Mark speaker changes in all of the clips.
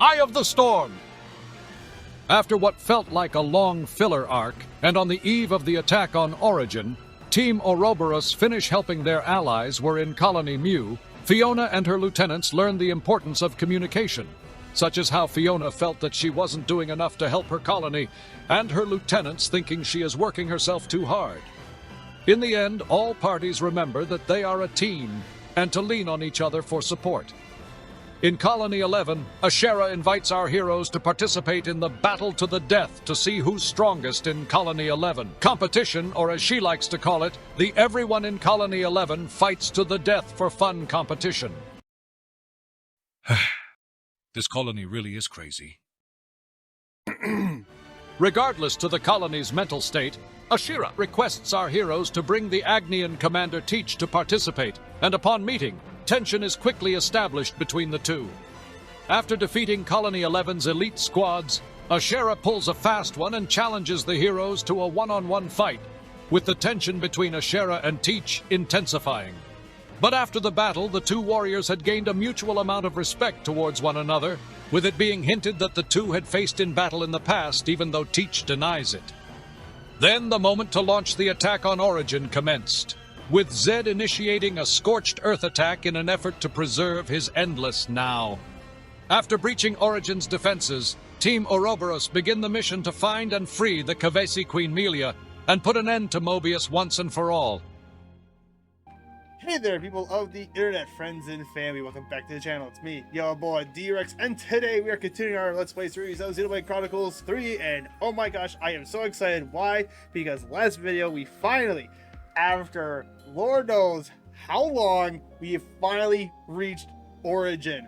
Speaker 1: Eye of the Storm! After what felt like a long filler arc, and on the eve of the attack on Origin, Team Ouroboros finish helping their allies were in Colony Mu. Fiona and her lieutenants learned the importance of communication, such as how Fiona felt that she wasn't doing enough to help her colony, and her lieutenants thinking she is working herself too hard. In the end, all parties remember that they are a team, and to lean on each other for support. In Colony 11, Ashera invites our heroes to participate in the battle to the death to see who's strongest in Colony 11. Competition, or as she likes to call it, the Everyone in Colony 11 Fights to the Death for Fun competition. This colony really is crazy. Regardless to the colony's mental state, Ashera requests our heroes to bring the Agnian Commander Teach to participate, and upon meeting, tension is quickly established between the two. After defeating Colony 11's elite squads, Ashera pulls a fast one and challenges the heroes to a one-on-one fight, with the tension between Ashera and Teach intensifying. But after the battle, the two warriors had gained a mutual amount of respect towards one another, with it being hinted that the two had faced in battle in the past, even though Teach denies it. Then the moment to launch the attack on Origin commenced, with Zed initiating a scorched earth attack in an effort to preserve his endless now. After breaching Origin's defenses, Team Ouroboros begin the mission to find and free the Kavesi Queen Melia and put an end to Mobius once and for all.
Speaker 2: Hey there, people of the internet, friends and family. Welcome back to the channel. It's me, your boy D-Rex, and today we are continuing our Let's Play series of Xenoblade Chronicles 3, and oh my gosh, I am so excited. Why? Because last video, we finally, after Lord knows how long, we have finally reached Origin.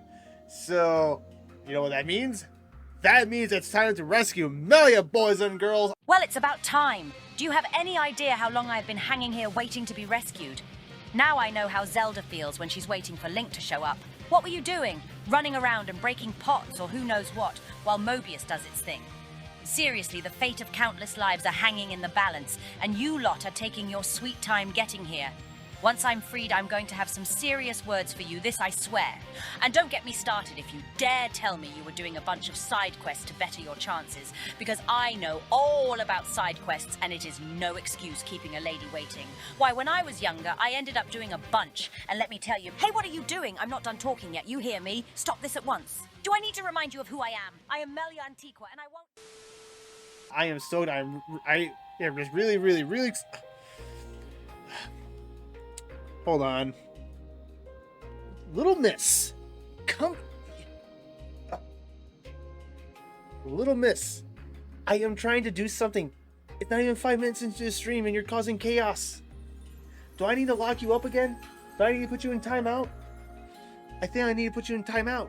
Speaker 2: So, you know what that means? That means it's time to rescue Melia, boys and girls!
Speaker 3: Well, it's about time. Do you have any idea how long I've been hanging here waiting to be rescued? Now I know how Zelda feels when she's waiting for Link to show up. What were you doing? Running around and breaking pots or who knows what, while Mobius does its thing. Seriously, the fate of countless lives are hanging in the balance, and you lot are taking your sweet time getting here. Once I'm freed, I'm going to have some serious words for you, this I swear. And don't get me started if you dare tell me you were doing a bunch of side quests to better your chances, because I know all about side quests and it is no excuse keeping a lady waiting. Why, when I was younger, I ended up doing a bunch, and let me tell you— Hey, what are you doing? I'm not done talking yet, you hear me? Stop this at once. Do I need to remind you of who I am? I am Melia Antiqua, and I won't—
Speaker 2: I am so— yeah, just really hold on. Little miss. Come. Little miss. I am trying to do something. It's not even 5 minutes into the stream and you're causing chaos. Do I need to lock you up again? Do I need to put you in timeout? I think I need to put you in timeout.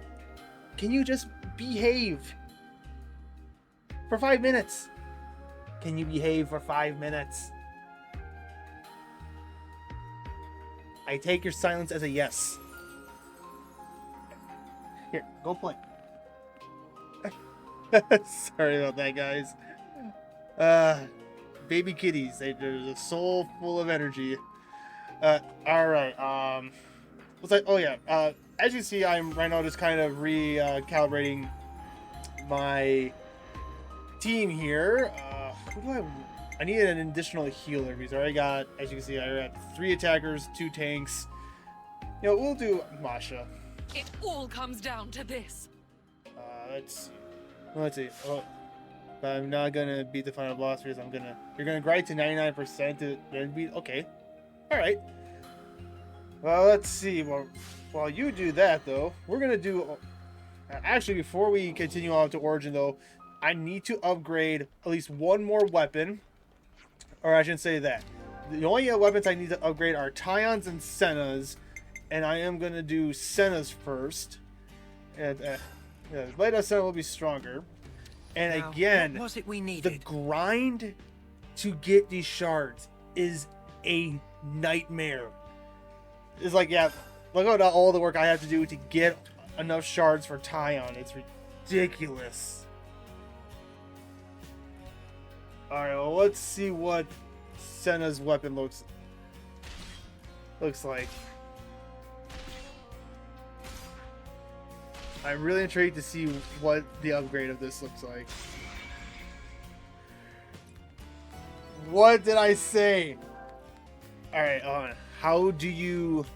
Speaker 2: Can you just behave? For 5 minutes. Can you behave for 5 minutes? I take your silence as a yes. Here, go play. Sorry about that, guys. Baby kitties, there's a soul full of energy. Alright, what's that? Oh yeah, as you see, I'm right now just kind of recalibrating my team here. Who do I needed an additional healer because I already got, as you can see, I got 3 attackers, 2 tanks. You know, we'll do Masha.
Speaker 4: It all comes down to this.
Speaker 2: Let's see. Oh, but I'm not gonna beat the final boss because you're gonna grind to 99% to then beat. Okay, all right. Well, let's see. Well, while you do that though, we're gonna do. Actually, before we continue on to Origin though, I need to upgrade at least one more weapon. Or I shouldn't say that. The only weapons I need to upgrade are Tyons and Senna's. And I am going to do Senna's first. And the Blade of Senna will be stronger. And now, again,
Speaker 5: what was it we needed?
Speaker 2: The grind to get these shards is a nightmare. It's like, yeah, look at all the work I have to do to get enough shards for Tyon. It's ridiculous. Alright, well, let's see what Senna's weapon looks like. I'm really intrigued to see what the upgrade of this looks like. What did I say? Alright, hold on. How do you...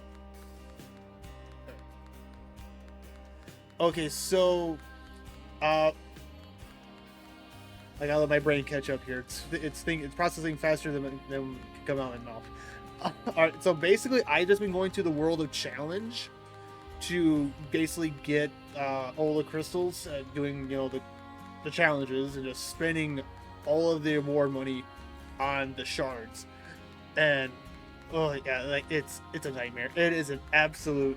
Speaker 2: Okay, so... I gotta let my brain catch up here. It's processing faster than can come out of my mouth. Alright, so basically I just been going to the World of Challenge to basically get all the crystals, doing, you know, the challenges, and just spending all of the award money on the shards. And oh yeah, like it's a nightmare. It is an absolute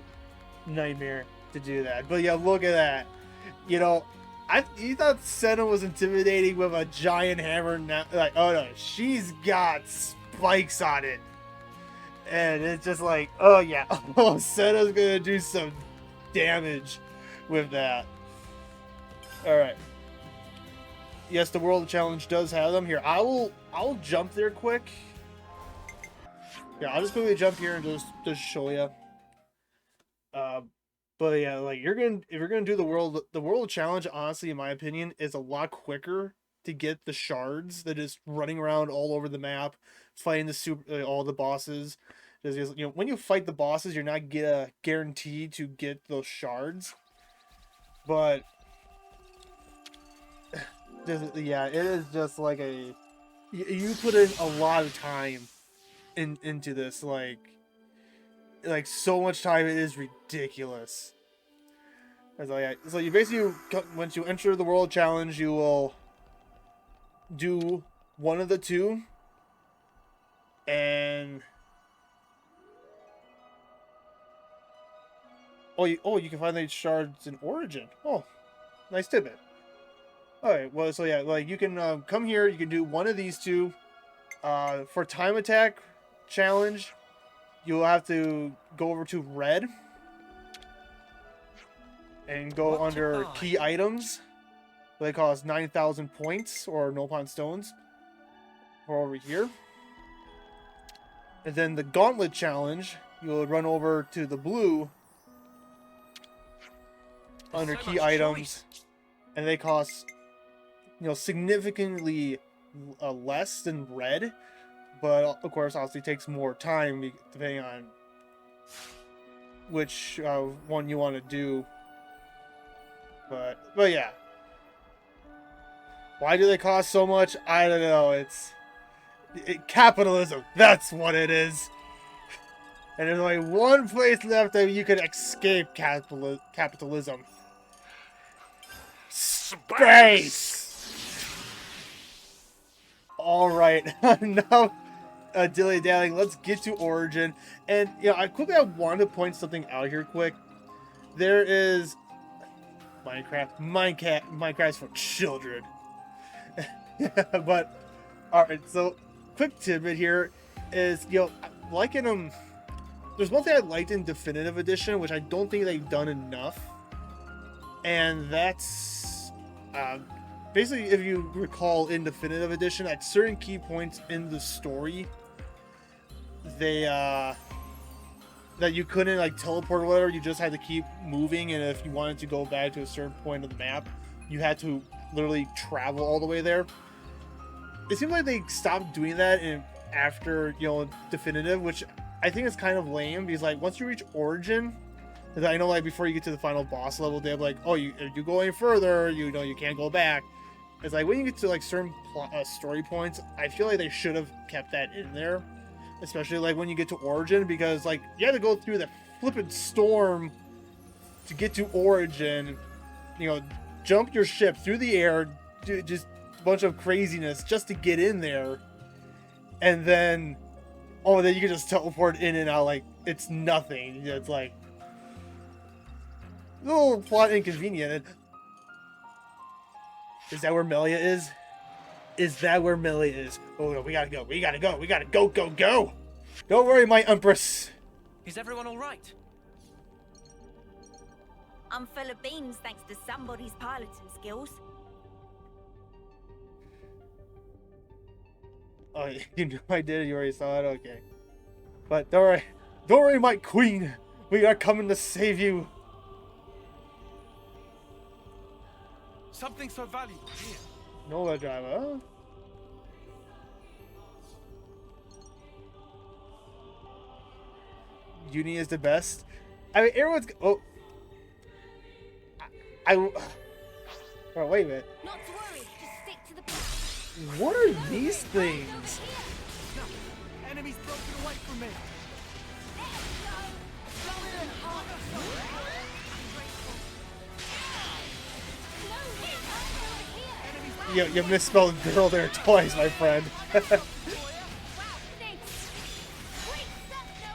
Speaker 2: nightmare to do that. But yeah, look at that. You know, you thought Senna was intimidating with a giant hammer. Now, like, oh no, she's got spikes on it. And it's just like, oh yeah, oh, Senna's gonna do some damage with that. Alright. Yes, the World Challenge does have them. Here, I'll jump there quick. Yeah, I'll just quickly jump here and just show you. But yeah, like if you're gonna do the World Challenge, honestly, in my opinion, is a lot quicker to get the shards than just running around all over the map, fighting all the bosses. Just, you know, when you fight the bosses, you're not guaranteed to get those shards. But yeah, it is just like you put in a lot of time into this, like so much time, it is ridiculous. So you basically, once you enter the World Challenge, you will do one of the two, and you can find these shards in Origin. Oh, nice tidbit. Alright, well, so yeah, like you can come here, you can do one of these two. For time attack challenge, you'll have to go over to red and go under key items. They cost 9,000 points or Nopon stones. Or over here. And then the gauntlet challenge, you'll run over to the blue under key items, and they cost, you know, significantly less than red, but of course obviously takes more time depending on which one you want to do. But yeah, why do they cost so much? I don't know. It's capitalism. That's what it is. And there's only one place left that you can escape capitalism. Space! Alright, enough dilly-dallying. Let's get to Origin. And, you know, I wanted to point something out here quick. There is Minecraft's for children. But, alright, so, quick tidbit here is, you know, like in, there's one thing I liked in Definitive Edition, which I don't think they've done enough. And that's, basically, if you recall in Definitive Edition, at certain key points in the story, they, that you couldn't, like, teleport or whatever, you just had to keep moving, and if you wanted to go back to a certain point of the map, you had to literally travel all the way there. It seems like they stopped doing that after, you know, Definitive, which I think is kind of lame, because, like, once you reach Origin, I know, like, before you get to the final boss level, they're like, oh, you go any further, you know, you can't go back. It's like, when you get to, like, certain story points, I feel like they should have kept that in there. Especially, like, when you get to Origin, because, like, you have to go through the flippin' storm to get to Origin. You know, jump your ship through the air, do just a bunch of craziness just to get in there. And then, oh, then you can just teleport in and out like it's nothing. It's like a little plot inconvenient. Is that where Melia is? Is that where Melia is? Oh no, we gotta go. We gotta go. We gotta go, go, go. Don't worry, my Empress.
Speaker 5: Is everyone all right?
Speaker 6: I'm full of beans thanks to somebody's piloting skills.
Speaker 2: Oh, you knew I did. You already saw it. Okay. But don't worry, my queen. We are coming to save you.
Speaker 5: Something so valuable here.
Speaker 2: Nova driver. Huh? Uni is the best. I mean, everyone's. Oh. Oh, wait a minute.
Speaker 6: Not to worry, just stick to the plan.
Speaker 2: What are these things?
Speaker 5: Enemies broken away from me.
Speaker 2: You misspelled girl there twice, my friend.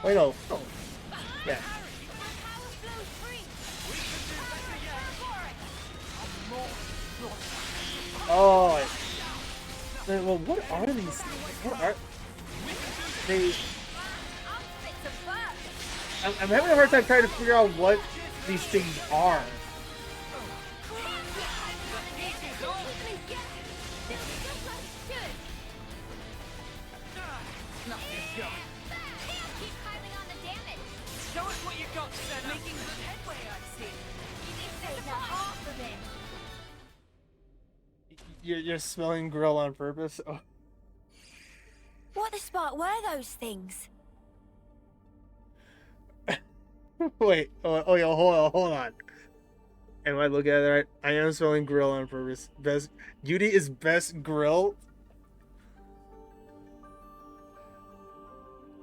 Speaker 2: Wait, no. Oh. Yeah. Oh. Well, what are these things? What are they? I'm having a hard time trying to figure out what these things are.
Speaker 4: Show us what you got, Senna. Making good headway, I see.
Speaker 2: You're smelling grill on purpose. Oh.
Speaker 6: What the spark were those things?
Speaker 2: Wait. Oh, yeah. Hold on. Am I looking at it right? I am smelling grill on purpose. Best. Yudi is best grill.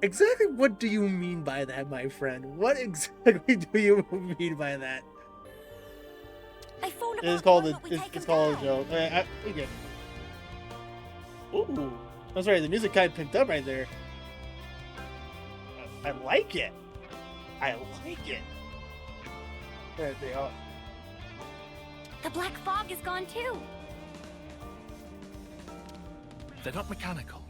Speaker 2: Exactly what do you mean by that, my friend? What exactly do you mean by that?
Speaker 6: They fall apart.
Speaker 2: It's called
Speaker 6: the
Speaker 2: a.
Speaker 6: moment we take
Speaker 2: It's
Speaker 6: them
Speaker 2: called a
Speaker 6: down.
Speaker 2: joke. We get. Ooh, that's right. The music kind of picked up right there. I like it. I like it. There they are.
Speaker 6: The black fog is gone too.
Speaker 7: They're not mechanical.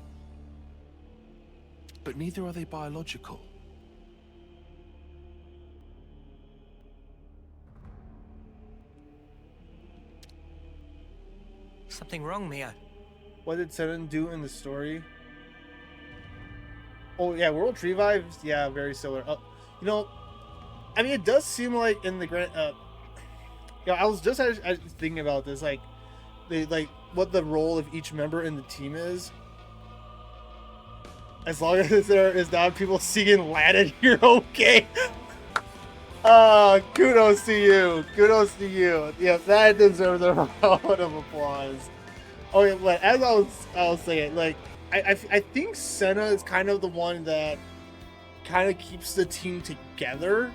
Speaker 7: But neither are they biological.
Speaker 5: Something wrong, Mia.
Speaker 2: What did Seven do in the story? Oh yeah, World Tree Vibes. Yeah, very similar. You know, I mean, it does seem like in the grand. Yeah, I was just thinking about this, like what the role of each member in the team is. As long as there is not people singing Latin, you're okay. Kudos to you. Kudos to you. Yeah, that deserves a round of applause. Oh yeah, but as I was saying, like I think Senna is kind of the one that kind of keeps the team together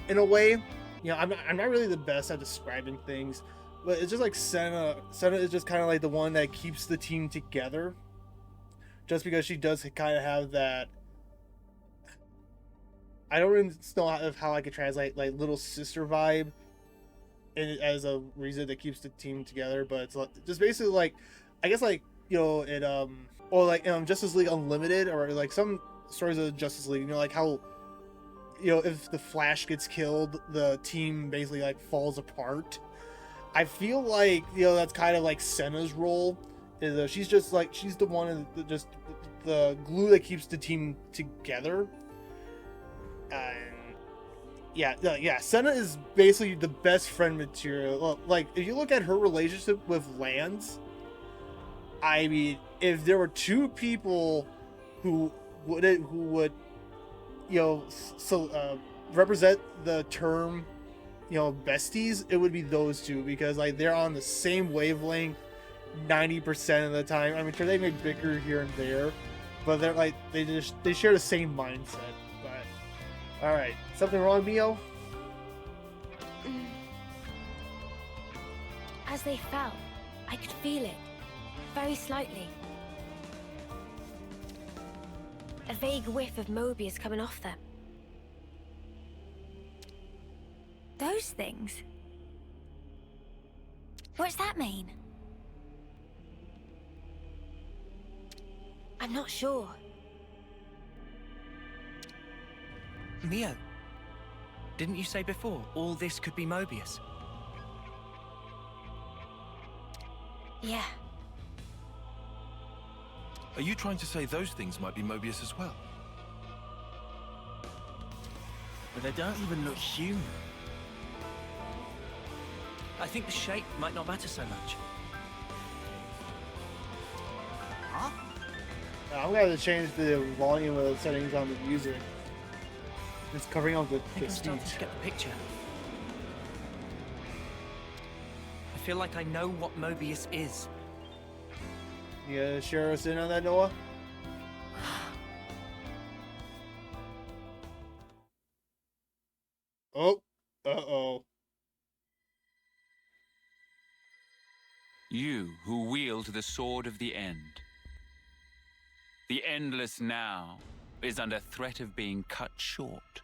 Speaker 2: in a way. You know, I'm not really the best at describing things, but it's just like Senna is just kind of like the one that keeps the team together. Just because she does kind of have that, I don't really know how I could translate like little sister vibe, as a reason that keeps the team together. But it's just basically like, I guess like, you know, it or like Justice League Unlimited, or like some stories of Justice League, you know, like how, you know, if the Flash gets killed, the team basically like falls apart. I feel like, you know, that's kind of like Senna's role. Is she's just like, she's the one just the glue that keeps the team together. And yeah, Senna is basically the best friend material. Like if you look at her relationship with Lance, I mean, if there were two people who would you know represent the term, you know, besties, it would be those two, because like they're on the same wavelength 90% of the time. I mean, sure, they may bicker here and there, but they're like they share the same mindset. But all right, something wrong, Mio?
Speaker 6: As they fell, I could feel it, very slightly. A vague whiff of Mobius coming off them. Those things? What's that mean? I'm not sure.
Speaker 5: Mia, didn't you say before all this could be Mobius?
Speaker 6: Yeah.
Speaker 7: Are you trying to say those things might be Mobius as well?
Speaker 8: But they don't even look human.
Speaker 5: I think the shape might not matter so much.
Speaker 4: Huh?
Speaker 2: I'm gonna have to change the volume of the settings on the music. It's covering up
Speaker 5: I
Speaker 2: the
Speaker 5: think I'm starting
Speaker 2: speech.
Speaker 5: to get the picture. I feel like I know what Mobius is.
Speaker 2: You gonna share us in on that, Noah? Oh, uh-oh.
Speaker 8: You who wield the sword of the end. The endless now is under threat of being cut short.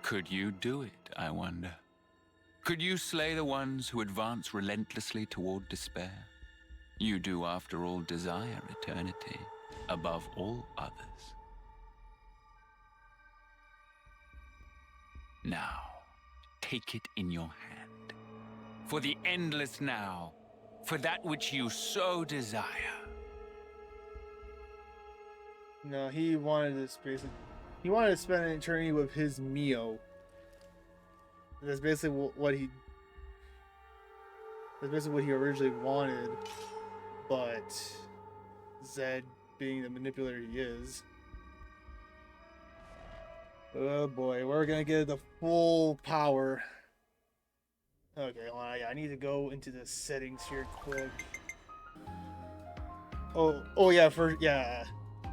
Speaker 8: Could you do it, I wonder? Could you slay the ones who advance relentlessly toward despair? You do, after all, desire eternity above all others. Now, take it in your hand. For the endless now, for that which you so desire.
Speaker 2: No, he wanted to he wanted to spend an eternity with his Mio. That's basically what he originally wanted, but Zed, being the manipulator he is. Oh boy, we're gonna get the full power. Okay, well, I need to go into the settings here quick. Oh yeah,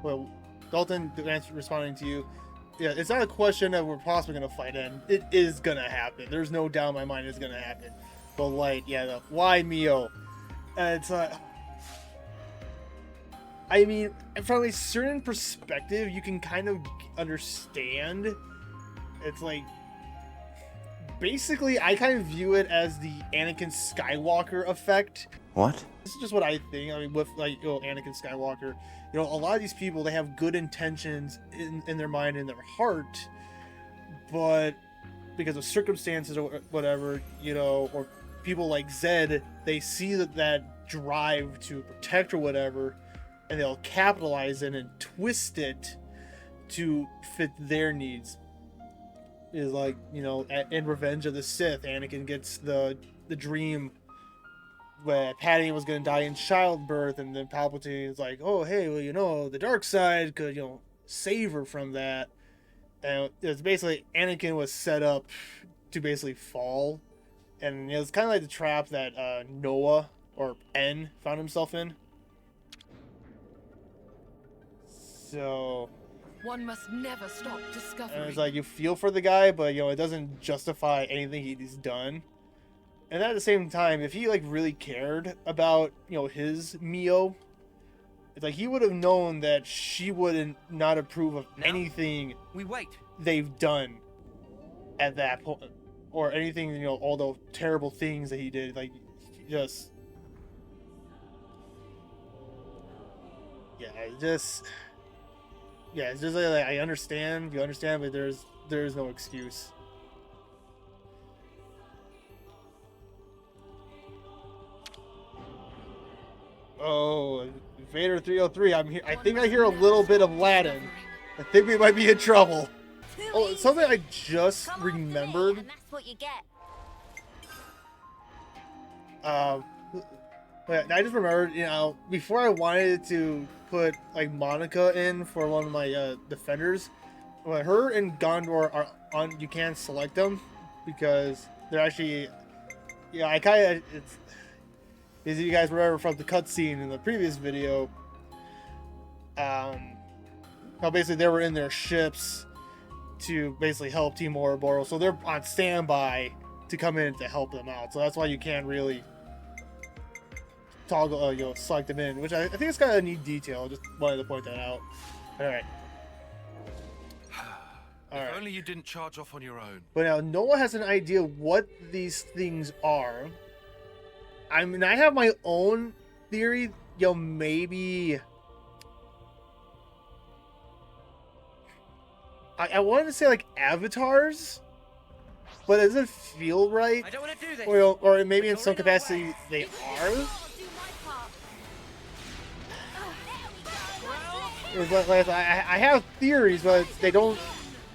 Speaker 2: well, Dalton, responding to you. Yeah, it's not a question that we're possibly gonna fight in. It is gonna happen. There's no doubt in my mind it's gonna happen. But like, yeah, the why Mio? And it's I mean, from a certain perspective, you can kind of understand. It's like, basically, I kind of view it as the Anakin Skywalker effect.
Speaker 9: What?
Speaker 2: This is just what I think. I mean, with like, Anakin Skywalker, a lot of these people, they have good intentions in their mind and their heart, but because of circumstances or whatever, or people like Zed, they see that drive to protect or whatever, and they'll capitalize it and twist it to fit their needs. Is like, in Revenge of the Sith, Anakin gets the dream where Padme was going to die in childbirth, and then Palpatine is like, oh, hey, well, the dark side could, save her from that. And it's basically, Anakin was set up to basically fall. And it's kind of like the trap that Noah, or N, found himself in. So...
Speaker 4: One must never stop discovering.
Speaker 2: And it's like, you feel for the guy, but, it doesn't justify anything he's done. And at the same time, if he, really cared about, his Mio, it's like, he would have known that she wouldn't not approve of anything
Speaker 5: We wait.
Speaker 2: they've done at that point. Or anything, all the terrible things that he did. Like, just... Yeah, it's just like, I understand, you understand, but there's no excuse. Oh, Vader 303, I'm here. I think I hear a little bit of Latin. I think we might be in trouble. Oh, something I just remembered.
Speaker 6: And that's what you get.
Speaker 2: I just remembered, before I wanted to put Monica in for one of my defenders, when her and Gondor are on, you can't select them because they're actually, I kind of, it's, as you guys remember from the cutscene in the previous video, how basically they were in their ships to basically help Team Ouroboros, so they're on standby to come in to help them out. So that's why you can't really toggle, select them in, which I think is kind of a neat detail. Just wanted to point that out. All right.
Speaker 7: If only you didn't charge off on your own.
Speaker 2: But now Noah has an idea what these things are. I mean, I have my own theory. Maybe I wanted to say avatars, but it doesn't feel right.
Speaker 5: I don't want to do this.
Speaker 2: Or maybe in some capacity they are. I have theories, but they don't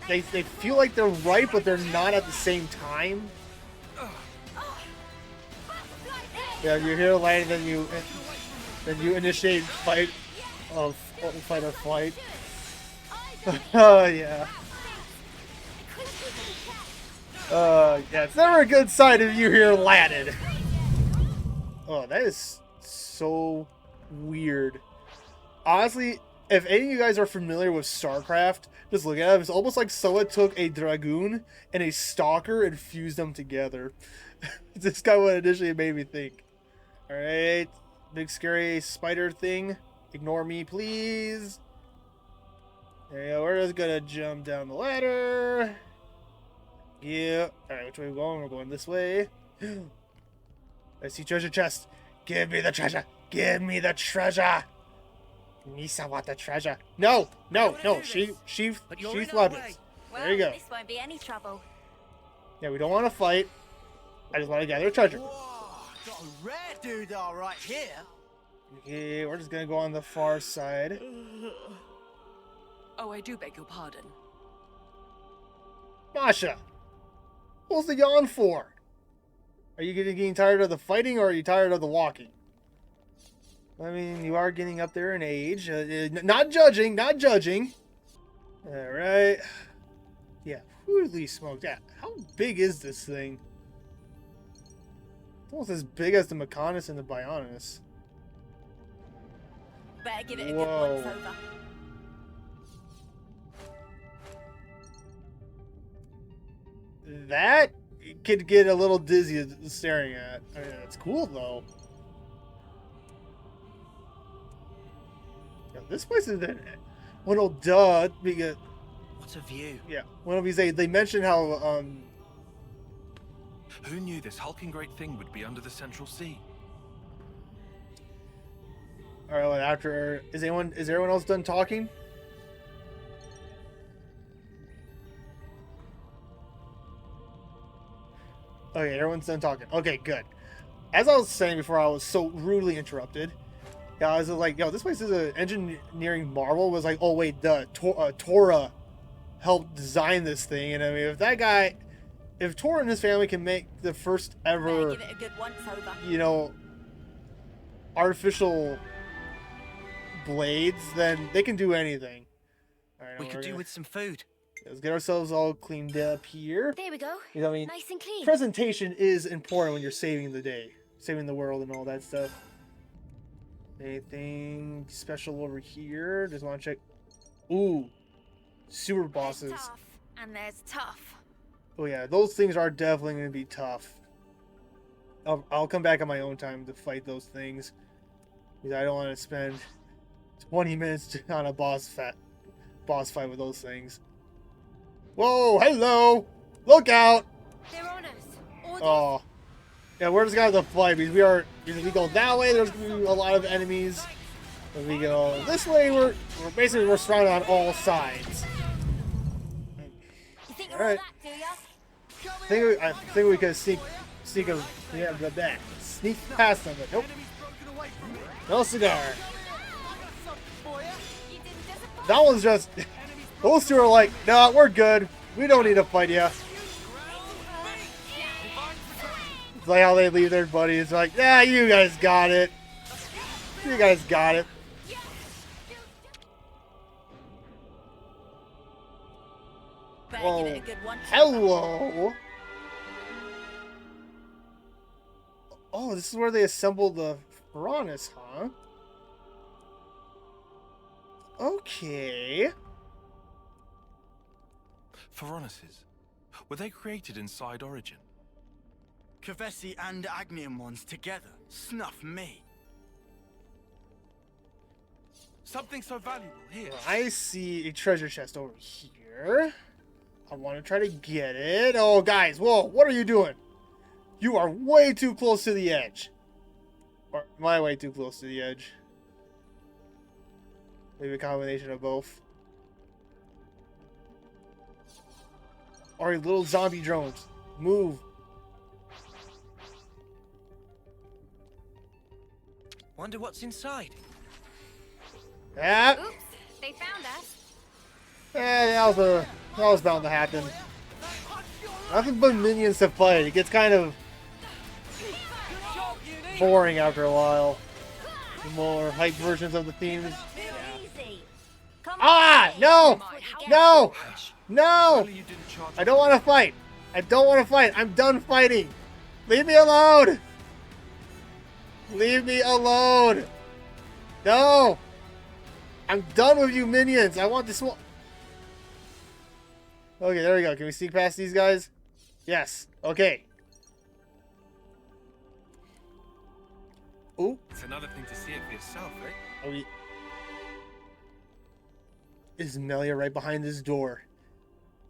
Speaker 2: they feel like they're right, but they're not at the same time. Yeah, you hear land, then you initiate fight or flight. Oh yeah. Yeah, it's never a good sign if you hear landed. Oh, that is so weird. Honestly, if any of you guys are familiar with StarCraft, just look at it. It's almost like someone took a Dragoon and a Stalker and fused them together. This guy what initially made me think. Alright, big scary spider thing. Ignore me, please. There you go. We're just gonna jump down the ladder. Yeah. Alright, which way are we going? We're going this way. I see treasure chest. Give me the treasure. Give me the treasure. Misa want the treasure. No, no, no. Sheath weapons. There you go.
Speaker 6: This won't be any trouble.
Speaker 2: Yeah, we don't want to fight. I just want to gather treasure.
Speaker 9: Whoa, got a rare doodah right here.
Speaker 2: Okay, we're just gonna go on the far side.
Speaker 4: Oh, I do beg your pardon.
Speaker 2: Masha, what's the yawn for? Are you getting tired of the fighting, or are you tired of the walking? I mean, you are getting up there in age. Not judging, not judging. All right. Yeah, holy smoke! That. How big is this thing? It's almost as big as the Mechonis and the Bionis.
Speaker 6: Better give it a
Speaker 2: Whoa.
Speaker 6: good once over.
Speaker 2: That could get a little dizzy staring at. I mean, it's cool though. Yeah, this place is in. Well, duh. Because,
Speaker 5: What a view.
Speaker 2: yeah, one of these they mentioned how
Speaker 7: Who knew this hulking great thing would be under the Central Sea?
Speaker 2: all right. Well, after is everyone else done talking? Okay, everyone's done talking. Okay, good. As I was saying before, I was so rudely interrupted. Yeah, I was like, yo, this place is an engineering marvel. Was like, oh wait, Tora helped design this thing, and I mean, if Tora and his family can make the first
Speaker 6: Better
Speaker 2: ever,
Speaker 6: give it a good once over.
Speaker 2: you know, artificial blades, then they can do anything. All right,
Speaker 5: We could do with some food.
Speaker 2: let's get ourselves all cleaned up here.
Speaker 6: There we go.
Speaker 2: You know what I mean?
Speaker 6: Nice and clean.
Speaker 2: Presentation is important when you're saving the day, saving the world, and all that stuff. Anything special over here? Just want to check. Ooh, super bosses.
Speaker 6: There's tough, and there's tough.
Speaker 2: Oh yeah, those things are definitely going to be tough. I'll come back on my own time to fight those things, because I don't want to spend 20 minutes on a boss fight with those things. Whoa, hello! Look out!
Speaker 6: They're on us. Orders.
Speaker 2: Oh. Yeah, we're just gonna have to fight because if we go that way, there's gonna be a lot of enemies. If we go this way, we're basically surrounded on all sides.
Speaker 6: You think you're
Speaker 2: All right.
Speaker 6: all that, do ya?
Speaker 2: I think we could sneak past them, but nope. No cigar.
Speaker 6: You didn't disappoint.
Speaker 2: That one's just. Those two are like, nah, we're good. We don't need to fight ya. It's like how they leave their buddies. It's like, yeah, you guys got it. You guys got it.
Speaker 6: Better
Speaker 2: Whoa.
Speaker 6: give it a good once over.
Speaker 2: Hello. Oh, this is where they assembled the Piranhas, huh? Okay.
Speaker 7: Phoroneses. Were they created inside Origin?
Speaker 9: Kavesi and Agnian ones together. Snuff me.
Speaker 7: Something so valuable here.
Speaker 2: I see a treasure chest over here. I want to try to get it. Oh, guys, whoa, what are you doing? You are way too close to the edge. Or am I way too close to the edge? Maybe a combination of both. Alright, little zombie drones. Move.
Speaker 5: Wonder what's inside.
Speaker 2: Ah,
Speaker 6: Oops, they found us.
Speaker 2: that That was bound to happen. Nothing but minions to fight. It gets kind of boring after a while. The more hype versions of the themes. Ah! No! No! No! I don't want to fight. I don't want to fight. I'm done fighting. Leave me alone. Leave me alone. No! I'm done with you minions. I want this one. Okay, there we go. Can we sneak past these guys? Yes. Okay. Ooh.
Speaker 7: It's another thing to see it for yourself, eh?
Speaker 2: Are we... Is Melia right behind this door?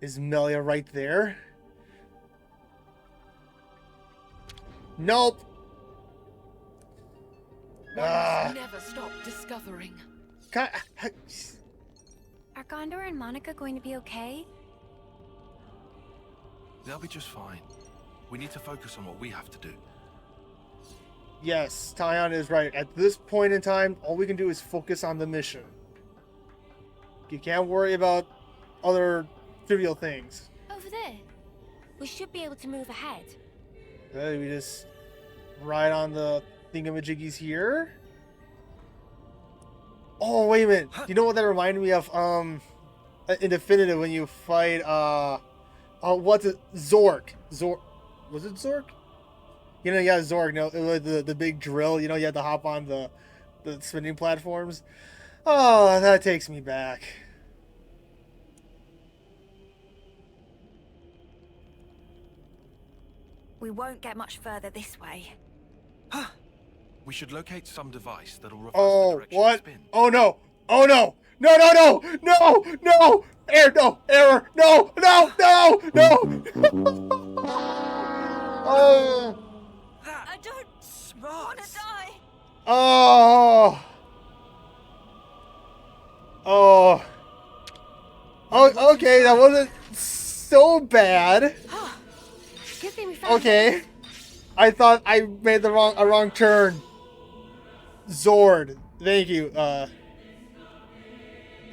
Speaker 2: Is Melia right there? Nope.
Speaker 4: Never stop discovering.
Speaker 6: Are Gondor and Monica going to be okay?
Speaker 7: They'll be just fine. We need to focus on what we have to do.
Speaker 2: Yes, Tyon is right. At this point in time, all we can do is focus on the mission. You can't worry about other trivial things.
Speaker 6: Over there. We should be able to move ahead.
Speaker 2: Okay, we just ride on the thingamajiggies here. Oh, wait a minute. You know what that reminded me of? In Definitive, when you fight, what's it? Zork. Was it Zork? You know, yeah, Zork. No, it was the big drill. You know, you had to hop on the spinning platforms. Oh, that takes me back.
Speaker 6: We won't get much further this way.
Speaker 7: We should locate some device that'll reverse the
Speaker 2: Oh,
Speaker 7: direction
Speaker 2: what?
Speaker 7: of spin.
Speaker 2: Oh, no. Oh, no. No, no, no. No, no. Error, no. Error. No, no, no, no. Oh.
Speaker 6: I don't want to die.
Speaker 2: Oh. Oh. Oh, okay. That wasn't so bad.
Speaker 6: Good thing we found
Speaker 2: Okay. I thought I made a wrong turn. Zord. Thank you. Yeah,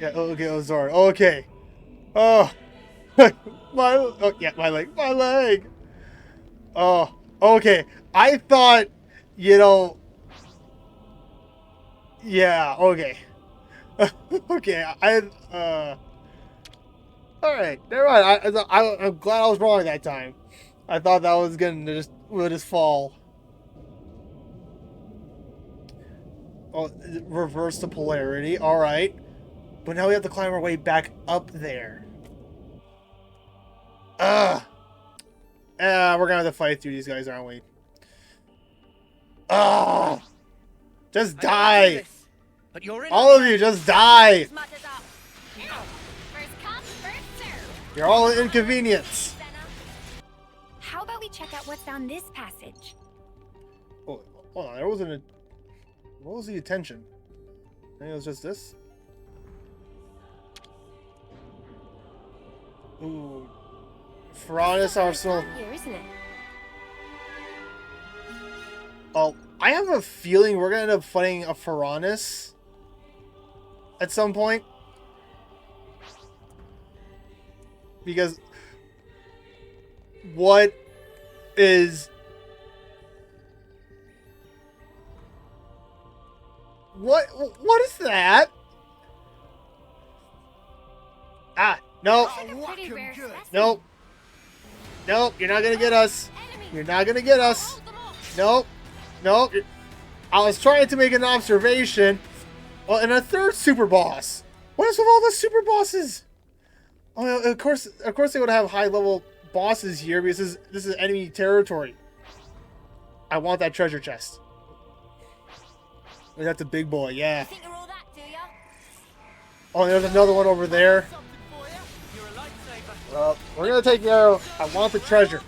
Speaker 2: okay, oh, Zord. Okay. Oh. Oh, yeah, my leg. My leg. Oh, okay. I thought, you know. Yeah, okay. Okay, alright, never mind. I'm glad I was wrong that time. I thought that was gonna would just fall. Oh, reverse the polarity. Alright. But now we have to climb our way back up there. We're gonna have to fight through these guys, aren't we? Just die!
Speaker 5: But you're in.
Speaker 2: All of you, just die!
Speaker 6: First come, first serve.
Speaker 2: You're all an inconvenience.
Speaker 6: How about we check out what's down this passage?
Speaker 2: Oh, hold on, there wasn't a... What was the attention? I think it was just this? Ooh. Ferranis Arsenal.
Speaker 6: Here, isn't it?
Speaker 2: Oh, I have a feeling we're gonna end up fighting a Ferranis at some point. Because what is... What is that? Ah, no.
Speaker 6: Pretty rare specimen.
Speaker 2: Nope. Nope, you're not gonna get us. You're not gonna get us. Nope. Nope. I was trying to make an observation. Well, and a third super boss. What is with all the super bosses? Oh, of course they would have high level bosses here because this is enemy territory. I want that treasure chest. That's a big boy, yeah.
Speaker 6: Think you're all that, do ya?
Speaker 2: Oh, there's another one over there. Well, we're gonna take the arrow. I want the treasure.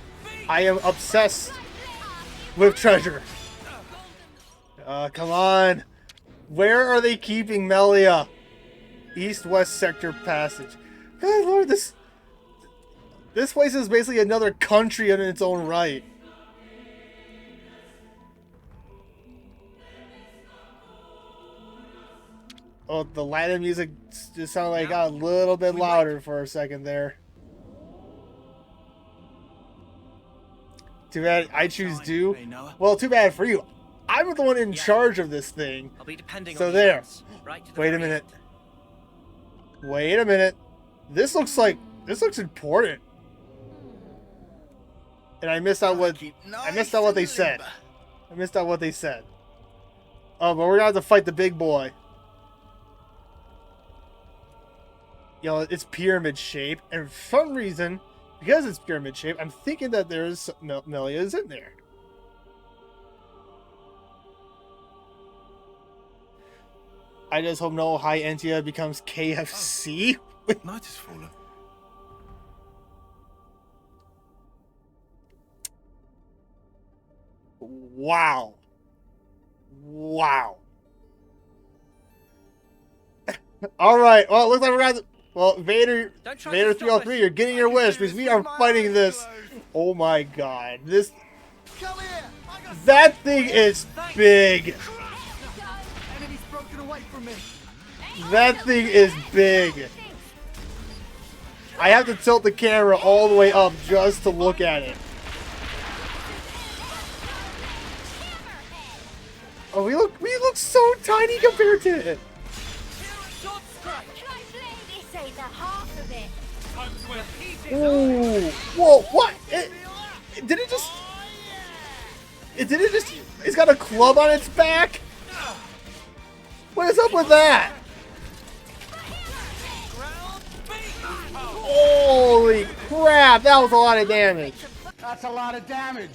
Speaker 2: I am obsessed with treasure. Come on. Where are they keeping Melia? East-West Sector Passage. God Lord, this place is basically another country in its own right. Oh, the Latin music just sounded like it got a little bit louder for a second there. Too bad I choose do.
Speaker 9: Hey, Noah.
Speaker 2: Well, too bad for you. I'm the one in charge of this thing.
Speaker 5: I'll be depending
Speaker 2: So
Speaker 5: on
Speaker 2: there.
Speaker 5: you guys, right to the
Speaker 2: Wait a
Speaker 5: very
Speaker 2: minute.
Speaker 5: end.
Speaker 2: Wait a minute. This looks important. And I missed out what they said. I missed out what they said. Oh, but we're gonna have to fight the big boy. You know, it's pyramid shape, and for some reason, because it's pyramid shape, I'm thinking that there's Melia is in there. I just hope no High Entia becomes KFC.
Speaker 7: Night has fallen.
Speaker 2: Wow. Wow. All right. Well, it looks like we're gonna. Well, Vader
Speaker 5: Don't try
Speaker 2: Vader
Speaker 5: to stop
Speaker 2: 303,
Speaker 5: us.
Speaker 2: you're getting your wish because we are fighting this. Oh my God, this
Speaker 9: Come here! I got
Speaker 2: that thing is big.
Speaker 9: enemies broken away from me.
Speaker 2: That thing is big. I have to tilt the camera all the way up just to look at it. Oh, we look so tiny compared to it.
Speaker 6: This ain't the half of it.
Speaker 2: Ooh, whoa, what? Did it just? It's got a club on its back? What is up with that? Holy crap, that was a lot of damage.
Speaker 9: That's a lot of damage.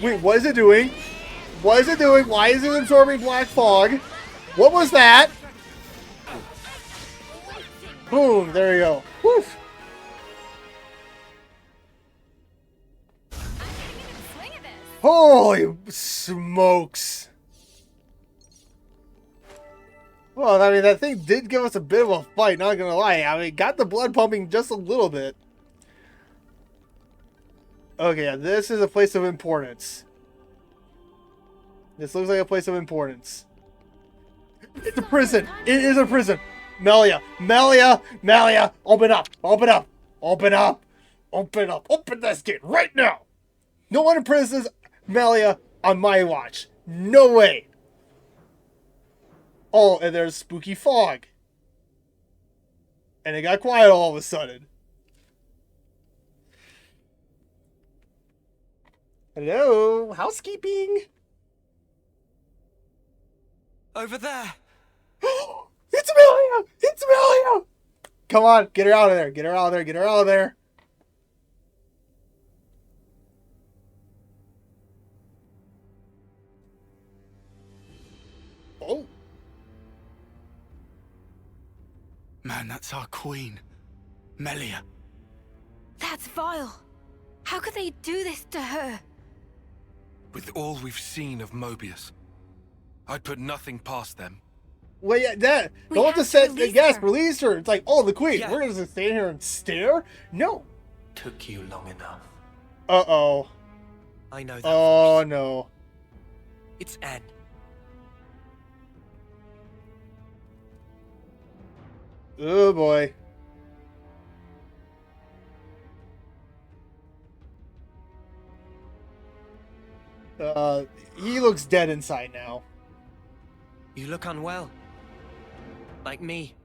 Speaker 2: Wait, what is it doing? What is it doing? Why is it absorbing black fog? What was that? Boom, there you go. Woof. Holy smokes. Well, I mean, that thing did give us a bit of a fight, not gonna lie. I mean, got the blood pumping just a little bit. Okay, yeah, this is a place of importance. This looks like a place of importance. It's a prison! It is a prison! Melia! Melia! Melia! Open up! Open up! Open up! Open up! Open this gate right now! No one imprisons Melia on my watch. No way! Oh, and there's spooky fog. And it got quiet all of a sudden. Hello? Housekeeping?
Speaker 5: Over there.
Speaker 2: It's Melia! It's Melia! Come on, get her out of there. Get her out of there. Get her out of there. Oh.
Speaker 9: Man, that's our queen. Melia.
Speaker 6: That's vile. How could they do this to her?
Speaker 7: With all we've seen of Mobius, I'd put nothing past them.
Speaker 2: Well, yeah, that.
Speaker 6: We
Speaker 2: Don't
Speaker 6: have
Speaker 2: just
Speaker 6: to
Speaker 2: say,
Speaker 6: release
Speaker 2: yes,
Speaker 6: her.
Speaker 2: release her. It's like, oh, the queen.
Speaker 5: Yeah.
Speaker 2: We're going to stand here and stare? No.
Speaker 5: Took you long enough.
Speaker 2: Uh-oh.
Speaker 5: I know that.
Speaker 2: Oh,
Speaker 5: voice.
Speaker 2: no.
Speaker 5: It's N.
Speaker 2: Oh, boy. He looks dead inside now.
Speaker 5: You look unwell. Like me.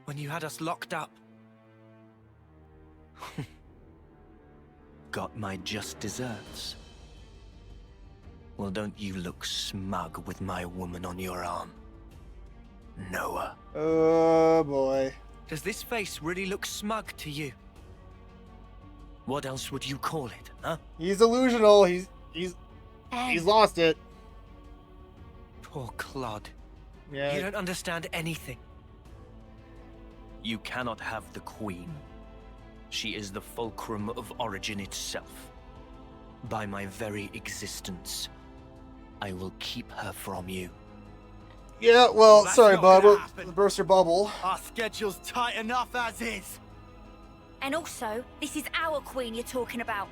Speaker 5: When you had us locked up. Got my just desserts. Well, don't you look smug with my woman on your arm. Noah.
Speaker 2: Oh, boy.
Speaker 5: Does this face really look smug to you? What else would you call it, huh?
Speaker 2: He's delusional. He's lost it.
Speaker 5: Poor clod.
Speaker 2: Yeah.
Speaker 5: You don't understand anything. You cannot have the Queen. She is the fulcrum of origin itself. By my very existence, I will keep her from you.
Speaker 2: Yeah, well,
Speaker 9: That's
Speaker 2: sorry,
Speaker 9: not
Speaker 2: bud.
Speaker 9: gonna
Speaker 2: We'll
Speaker 9: happen.
Speaker 2: burst your bubble.
Speaker 9: Our schedule's tight enough as is.
Speaker 6: And also, this is our queen you're talking about.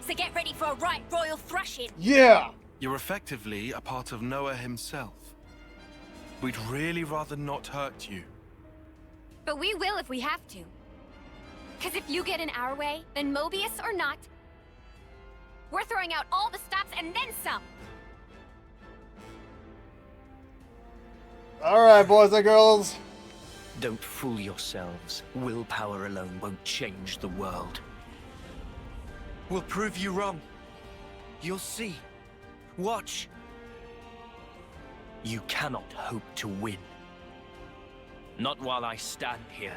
Speaker 6: So get ready for a right royal thrashing.
Speaker 2: Yeah.
Speaker 7: You're effectively a part of Noah himself. We'd really rather not hurt you.
Speaker 6: But we will if we have to. Because if you get in our way, then Mobius or not, we're throwing out all the stops and then some.
Speaker 2: Alright, boys and girls.
Speaker 5: Don't fool yourselves. Willpower alone won't change the world.
Speaker 9: We'll prove you wrong. You'll see. Watch.
Speaker 5: You cannot hope to win. Not while I stand here,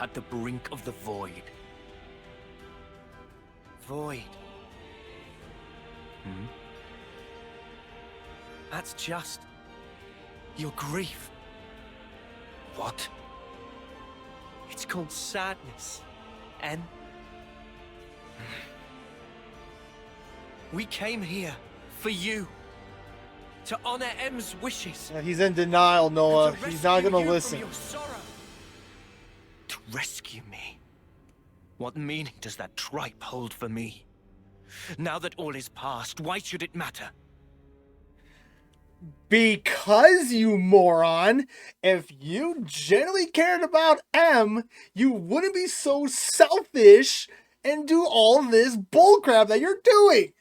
Speaker 5: at the brink of the void.
Speaker 9: Void.
Speaker 5: Hmm?
Speaker 9: That's just your grief.
Speaker 5: What?
Speaker 9: It's called sadness. And we came here for you. To honor M's wishes.
Speaker 2: He's in denial, Noah.
Speaker 9: And to
Speaker 2: He's not
Speaker 9: rescue
Speaker 2: gonna
Speaker 9: you
Speaker 2: listen.
Speaker 9: from your sorrow.
Speaker 5: To rescue me? What meaning does that tripe hold for me? Now that all is past, why should it matter?
Speaker 2: Because, you moron, if you genuinely cared about M, you wouldn't be so selfish and do all this bullcrap that you're doing.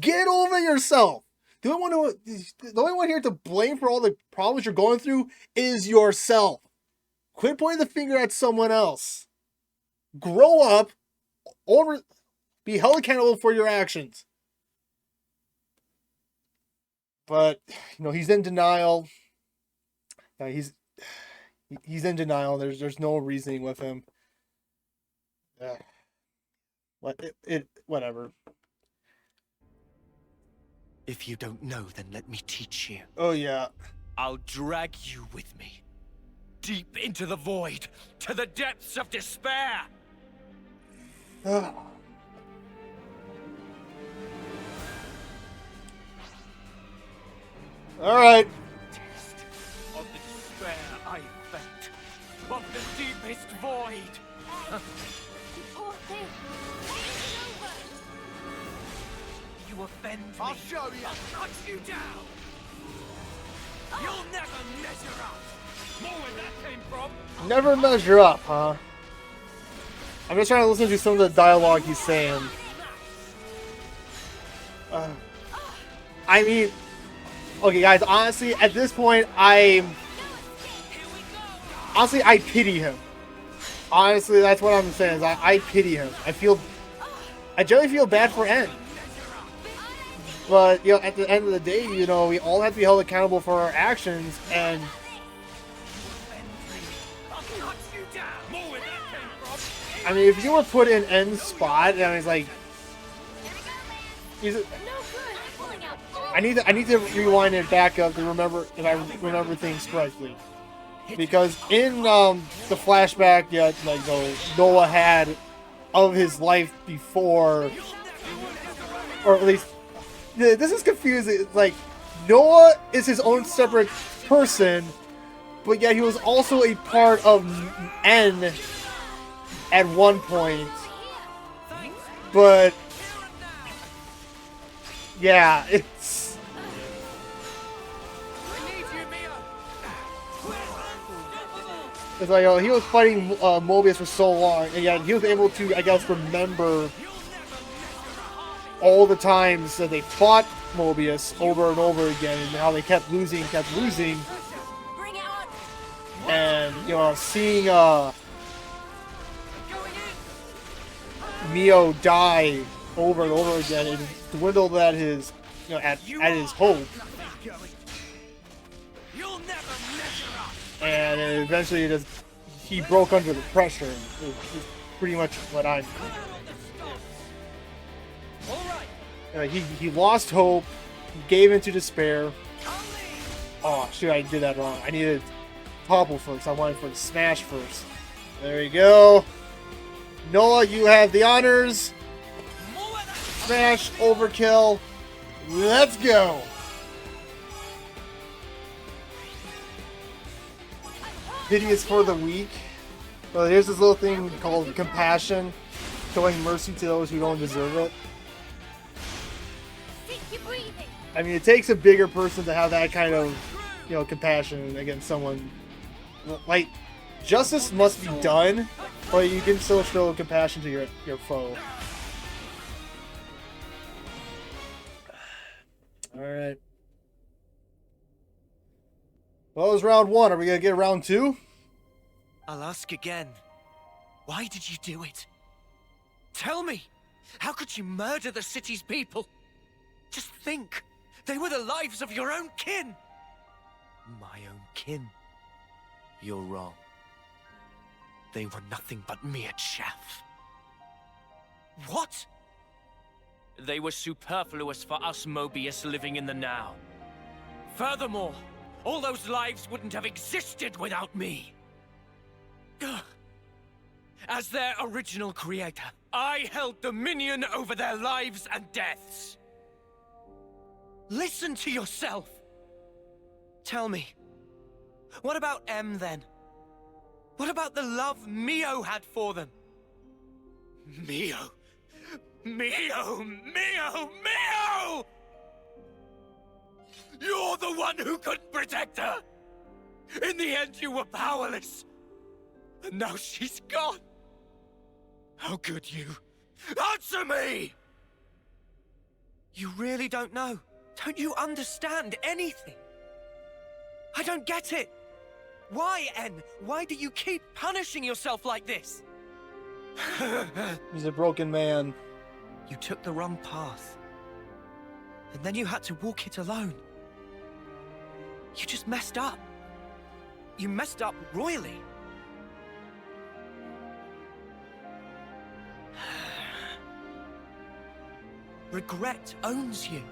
Speaker 2: Get over yourself. The only one here to blame for all the problems you're going through is yourself. Quit pointing the finger at someone else. Grow up, be held accountable for your actions. But, you know, he's in denial. He's in denial. There's no reasoning with him. Whatever.
Speaker 5: If you don't know, then let me teach you.
Speaker 2: Oh, yeah.
Speaker 5: I'll drag you with me. Deep into the void, to the depths of despair!
Speaker 2: Alright.
Speaker 5: Taste of the despair I felt. Of the deepest void!
Speaker 6: Poor thing.
Speaker 5: You offend me.
Speaker 9: I'll show you.
Speaker 5: I'll cut you down! You'll never measure up! More where that came from!
Speaker 2: Never measure up, huh? I'm just trying to listen to some of the dialogue he's saying. I mean, okay, guys. Honestly, at this point, I pity him. Honestly, that's what I'm saying. Is I pity him. I generally feel bad for N. But, you know, at the end of the day, you know, we all have to be held accountable for our actions, and I mean, if you were put in N's spot, and it's like, I need to rewind it back up to remember if I remember things correctly, because in the flashback, yeah, like Noah had of his life before, or at least this is confusing. It's like Noah is his own separate person, but yet he was also a part of N at one point. But yeah, it's like, oh, he was fighting Mobius for so long, and yet he was able to, I guess, remember all the times that they fought Mobius over and over again, and how they kept losing, and, you know, seeing Mio die over and over again, it dwindled at his, you know, at his hope, and eventually he broke under the pressure. Is pretty much what I'm. He lost hope, he gave into despair. Oh shoot, I did that wrong. I needed topple first. I wanted for the smash first. There you go. Noah, you have the honors. Smash, overkill. Let's go. Pity is for the weak. Well, here's this little thing called compassion, showing mercy to those who don't deserve it. I mean, it takes a bigger person to have that kind of, you know, compassion against someone like justice must be done, but you can still show compassion to your foe. Alright. Well, it was round 1. Are we gonna get round 2?
Speaker 5: I'll ask again. Why did you do it? Tell me! How could you murder the city's people? Just think! They were the lives of your own kin! My own kin? You're wrong. They were nothing but mere chaff. What? They were superfluous for us Mobius living in the now. Furthermore, all those lives wouldn't have existed without me. Ugh. As their original creator, I held dominion over their lives and deaths. Listen to yourself. Tell me, what about M then? What about the love Mio had for them? Mio! Mio! Mio! Mio! You're the one who couldn't protect her! In the end, you were powerless. And now she's gone. How could you? Answer me! You really don't know. Don't you understand anything? I don't get it. Why, N? Why do you keep punishing yourself like this?
Speaker 2: He's a broken man.
Speaker 5: You took the wrong path. And then you had to walk it alone. You just messed up. You messed up royally. Regret owns you.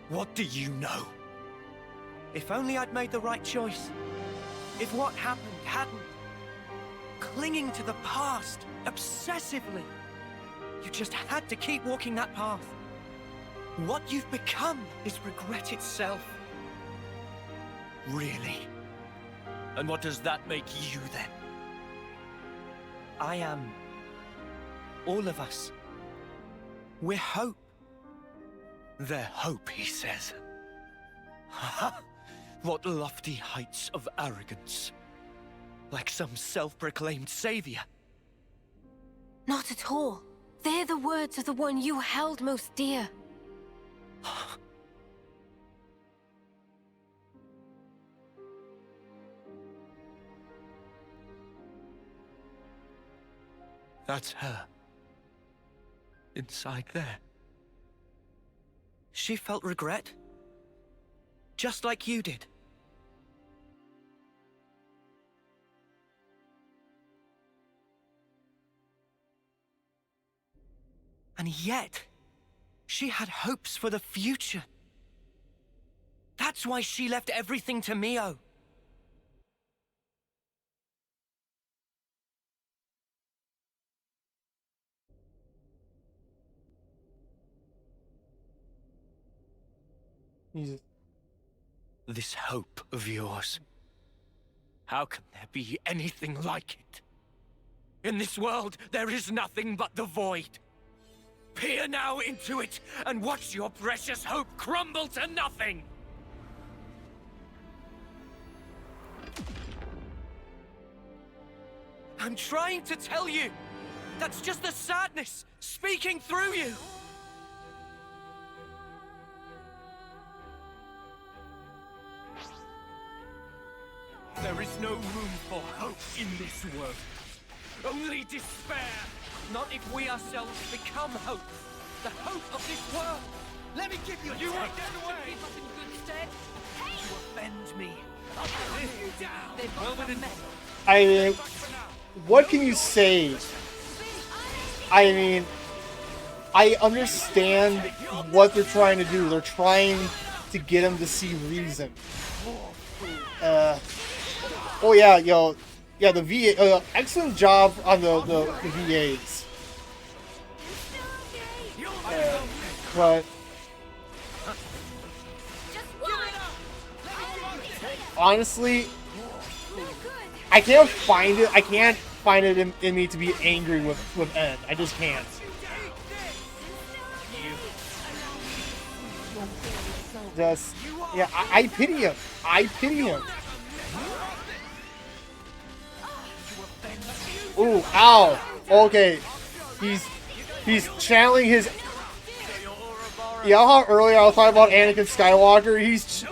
Speaker 5: What do you know? If only I'd made the right choice. If what happened hadn't. Clinging to the past, obsessively. You just had to keep walking that path. What you've become is regret itself. Really? And what does that make you then? I am... all of us. We're hope. They're hope, he says. Ha! What lofty heights of arrogance. Like some self-proclaimed savior.
Speaker 10: Not at all. They're the words of the one you held most dear.
Speaker 5: That's her. Inside there. She felt regret. Just like you did. And yet, she had hopes for the future. That's why she left everything to Mio. This hope of yours. How can there be anything like it? In this world, there is nothing but the void. Peer now into it, and watch your precious hope crumble to nothing! I'm trying to tell you! That's just the sadness speaking through you! There is no room for hope in this world. Only despair! Not if we ourselves become hope. The hope of this world! Let me give you a taste. Get away!
Speaker 4: Up in good stead. Hey!
Speaker 5: You offend me. I'll put you down!
Speaker 4: They've both got men.
Speaker 2: I mean, what can you say? I mean, I understand what they're trying to do. They're trying to get him to see reason. Oh yeah, yo, yeah, the VA, excellent job on the VAs. But honestly, I can't find it in me to be angry with N. I just can't. Just, yeah, I pity him. I pity him. Ooh, ow. Okay. He's channeling his... You know how earlier I was talking about Anakin Skywalker? He's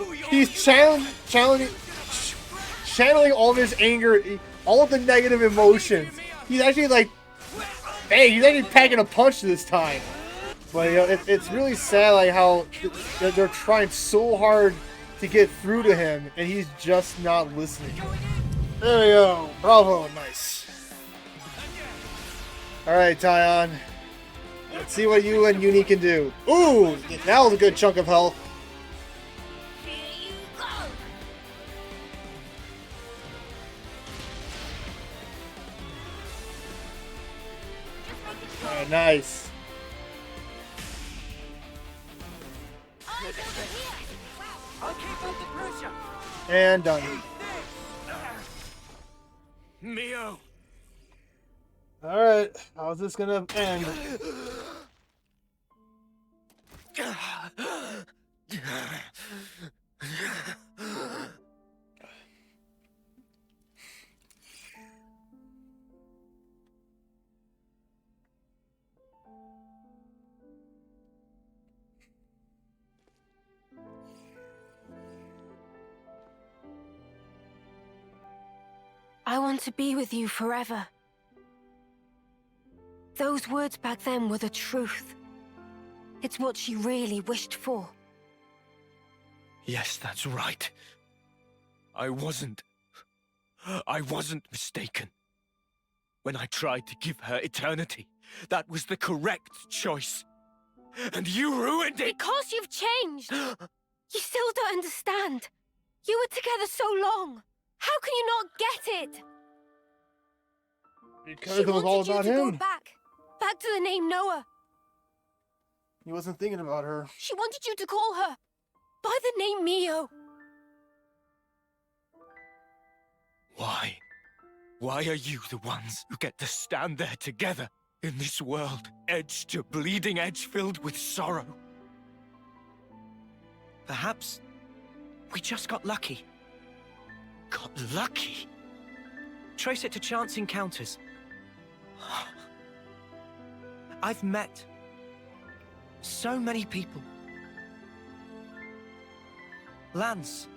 Speaker 2: channeling all of his anger, all of the negative emotions. He's actually like, hey, he's actually packing a punch this time. But you know, it's really sad like how they're trying so hard to get through to him, and he's just not listening. There we go. Bravo. Nice. Alright, Tyon. Let's see what you and Uni can do. Ooh! That was a good chunk of health. Alright, nice. And done.
Speaker 5: Mio!
Speaker 2: Alright, how's this gonna end?
Speaker 10: I want to be with you forever. Those words back then were the truth. It's what she really wished for.
Speaker 5: Yes, that's right. I wasn't mistaken. When I tried to give her eternity, that was the correct choice. And you ruined it!
Speaker 10: Because you've changed! You still don't understand. You were together so long. How can you not get it?
Speaker 2: Because it was all about him.
Speaker 10: Go back to the name Noah.
Speaker 2: He wasn't thinking about her.
Speaker 10: She wanted you to call her by the name Mio.
Speaker 5: Why? Why are you the ones who get to stand there together in this world, edge to bleeding edge filled with sorrow? Perhaps we just got lucky. Got lucky? Trace it to chance encounters. I've met so many people. Lance,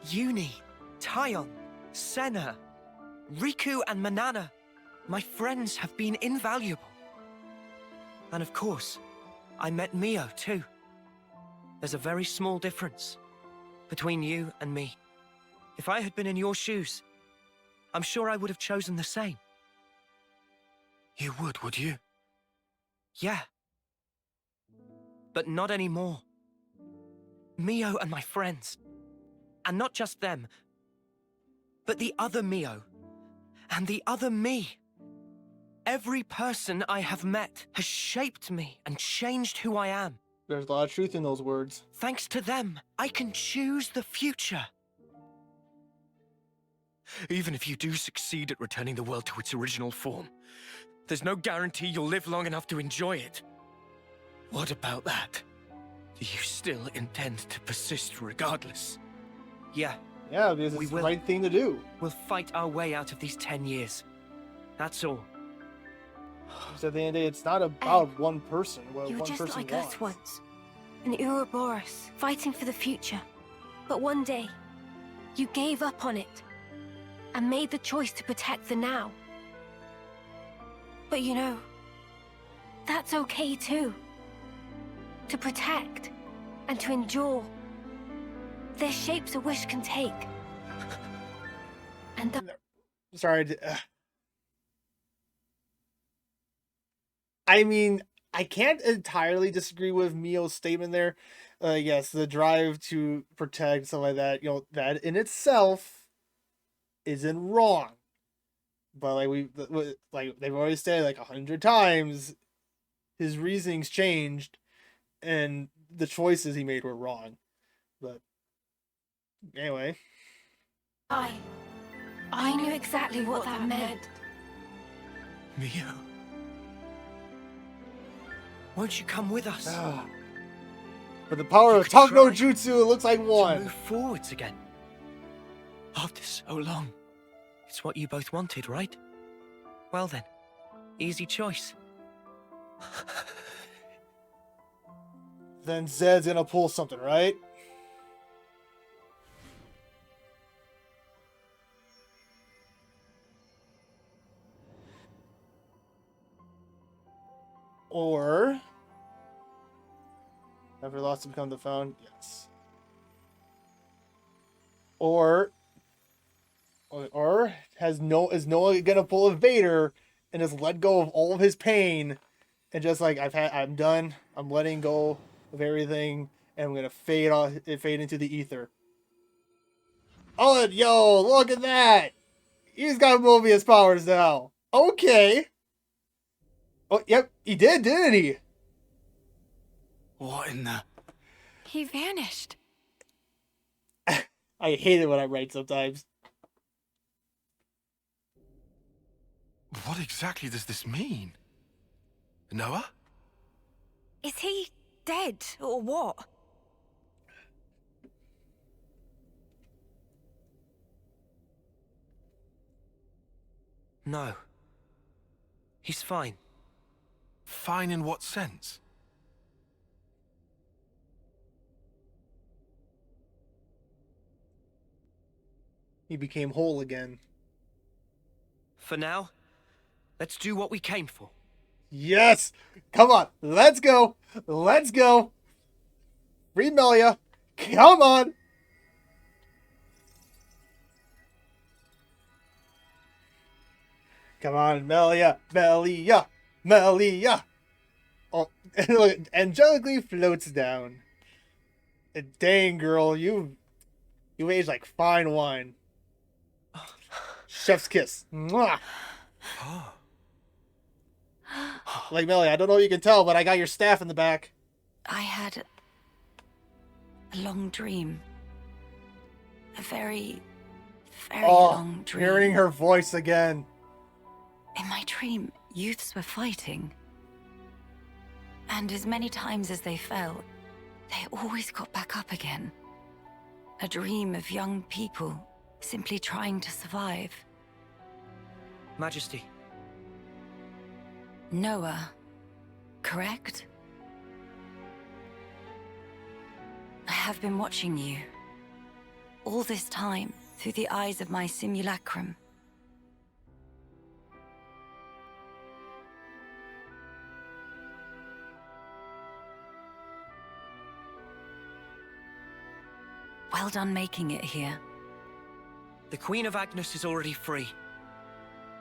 Speaker 5: Uni, Tyon, Senna, Riku and Manana. My friends have been invaluable. And of course, I met Mio too. There's a very small difference between you and me. If I had been in your shoes, I'm sure I would have chosen the same.
Speaker 7: You would you?
Speaker 5: Yeah. But not anymore. Mio and my friends. And not just them, but the other Mio. And the other me. Every person I have met has shaped me and changed who I am.
Speaker 2: There's a lot of truth in those words.
Speaker 5: Thanks to them, I can choose the future. Even if you do succeed at returning the world to its original form, there's no guarantee you'll live long enough to enjoy it. What about that? Do you still intend to persist regardless? Yeah.
Speaker 2: Yeah, because it's the right thing to do.
Speaker 5: We'll fight our way out of these 10 years. That's all.
Speaker 2: Because at the end of the day, it's not about one person. What
Speaker 10: You were
Speaker 2: one
Speaker 10: just
Speaker 2: person
Speaker 10: like
Speaker 2: wants.
Speaker 10: us once. An Ouroboros, fighting for the future. But one day, you gave up on it. And made the choice to protect the now. But you know, that's okay too. To protect and to endure. They're shapes a wish can take. And
Speaker 2: Sorry. I mean, I can't entirely disagree with Mio's statement there. Yes, the drive to protect, stuff like that, you know, that in itself isn't wrong. But like they've already said like 100 times, his reasonings changed and the choices he made were wrong. But anyway.
Speaker 10: I knew exactly what that meant.
Speaker 5: Mio. Won't you come with us?
Speaker 2: But the power of Talk No Jutsu, it looks like one.
Speaker 5: To move forwards again. After so long. It's what you both wanted, right? Well then, Easy choice.
Speaker 2: Then Zed's gonna pull something, right? Or after lost to become the found, yes. Or is Noah gonna pull a Vader and just let go of all of his pain and just like I'm done. I'm letting go of everything and I'm gonna fade into the ether. Oh, yo, look at that! He's got Mobius powers now. Okay. Oh, yep, he did, didn't he?
Speaker 9: What in the...
Speaker 10: He vanished.
Speaker 2: I hate it when I write sometimes.
Speaker 7: What exactly does this mean? Noah?
Speaker 6: Is he dead or what?
Speaker 5: No. He's fine.
Speaker 7: Fine in what sense?
Speaker 2: He became whole again.
Speaker 5: For now, let's do what we came for.
Speaker 2: Yes! Come on, let's go! Let's go! Queen Melia, come on! Come on, Melia, Melia, Melia! Oh, look, angelically floats down. Dang, girl, you aged like fine wine. Chef's kiss. Mwah! Like, Melia, I don't know if you can tell, but I got your staff in the back.
Speaker 3: I had a long dream. A very, very long dream.
Speaker 2: Hearing her voice again.
Speaker 3: In my dream, youths were fighting. And as many times as they fell, they always got back up again. A dream of young people simply trying to survive.
Speaker 5: Majesty.
Speaker 3: Noah, correct? I have been watching you. All this time, through the eyes of my simulacrum. Well done making it here.
Speaker 5: The Queen of Agnes is already free.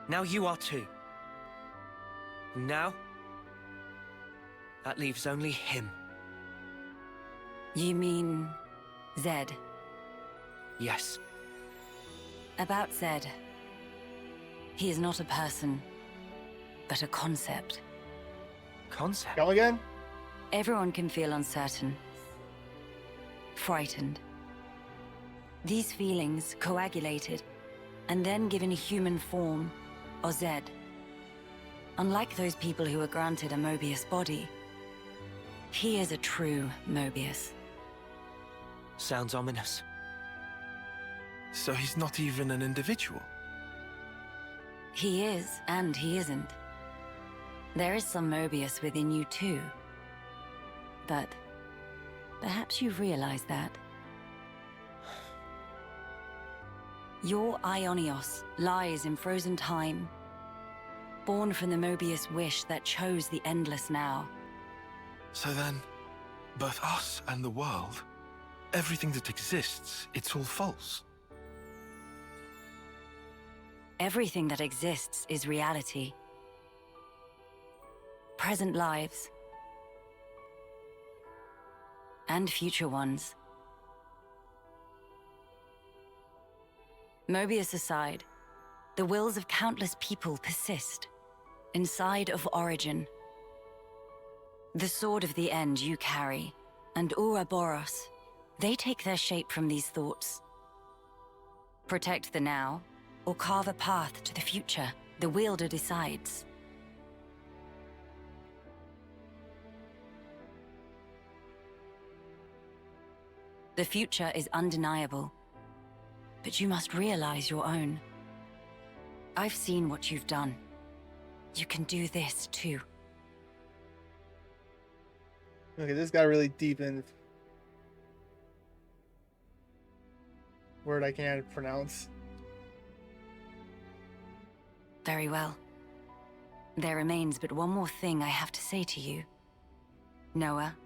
Speaker 5: Now you are too. And now, that leaves only him.
Speaker 3: You mean Zed?
Speaker 5: Yes.
Speaker 3: About Zed. He is not a person, but a concept.
Speaker 5: Concept?
Speaker 2: Go again?
Speaker 3: Everyone can feel uncertain, frightened. These feelings coagulated and then given a human form, or Zed. Unlike those people who are granted a Mobius body, he is a true Mobius.
Speaker 5: Sounds ominous.
Speaker 7: So he's not even an individual?
Speaker 3: He is, and he isn't. There is some Mobius within you too. But perhaps you've realized that. Your Ionios lies in frozen time, born from the Mobius wish that chose the endless now.
Speaker 7: So then, both us and the world, everything that exists, it's all false.
Speaker 3: Everything that exists is reality. Present lives. And future ones. Mobius aside, the wills of countless people persist, inside of Origin. The sword of the end you carry, and Ouroboros, they take their shape from these thoughts. Protect the now, or carve a path to the future, the wielder decides. The future is undeniable, but you must realize your own. I've seen what you've done. You can do this too.
Speaker 2: Okay, this got really deep in word I can't pronounce.
Speaker 3: Very well. There remains but one more thing I have to say to you. Noah.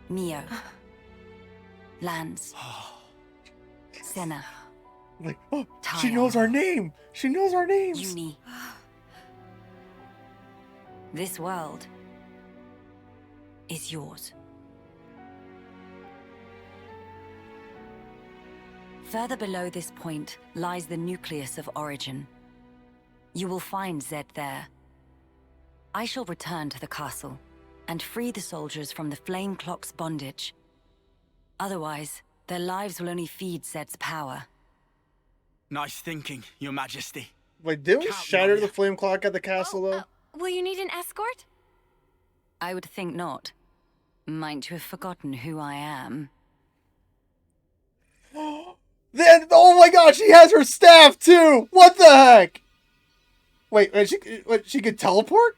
Speaker 3: Mio. Lance. Senna.
Speaker 2: Like, oh, she
Speaker 3: Taya.
Speaker 2: knows our name! She knows our names!
Speaker 3: Uni. This world is yours. Further below this point lies the nucleus of Origin. You will find Zed there. I shall return to the castle and free the soldiers from the Flame Clock's bondage. Otherwise, their lives will only feed Zed's power.
Speaker 9: Nice thinking, Your Majesty.
Speaker 2: Wait, didn't we
Speaker 9: Count
Speaker 2: shatter
Speaker 9: Melia.
Speaker 2: the flame clock at the castle, though?
Speaker 10: Will you need an escort?
Speaker 3: I would think not. Might you have forgotten who I am?
Speaker 2: Then, oh my god, she has her staff, too! What the heck? Wait, she could teleport?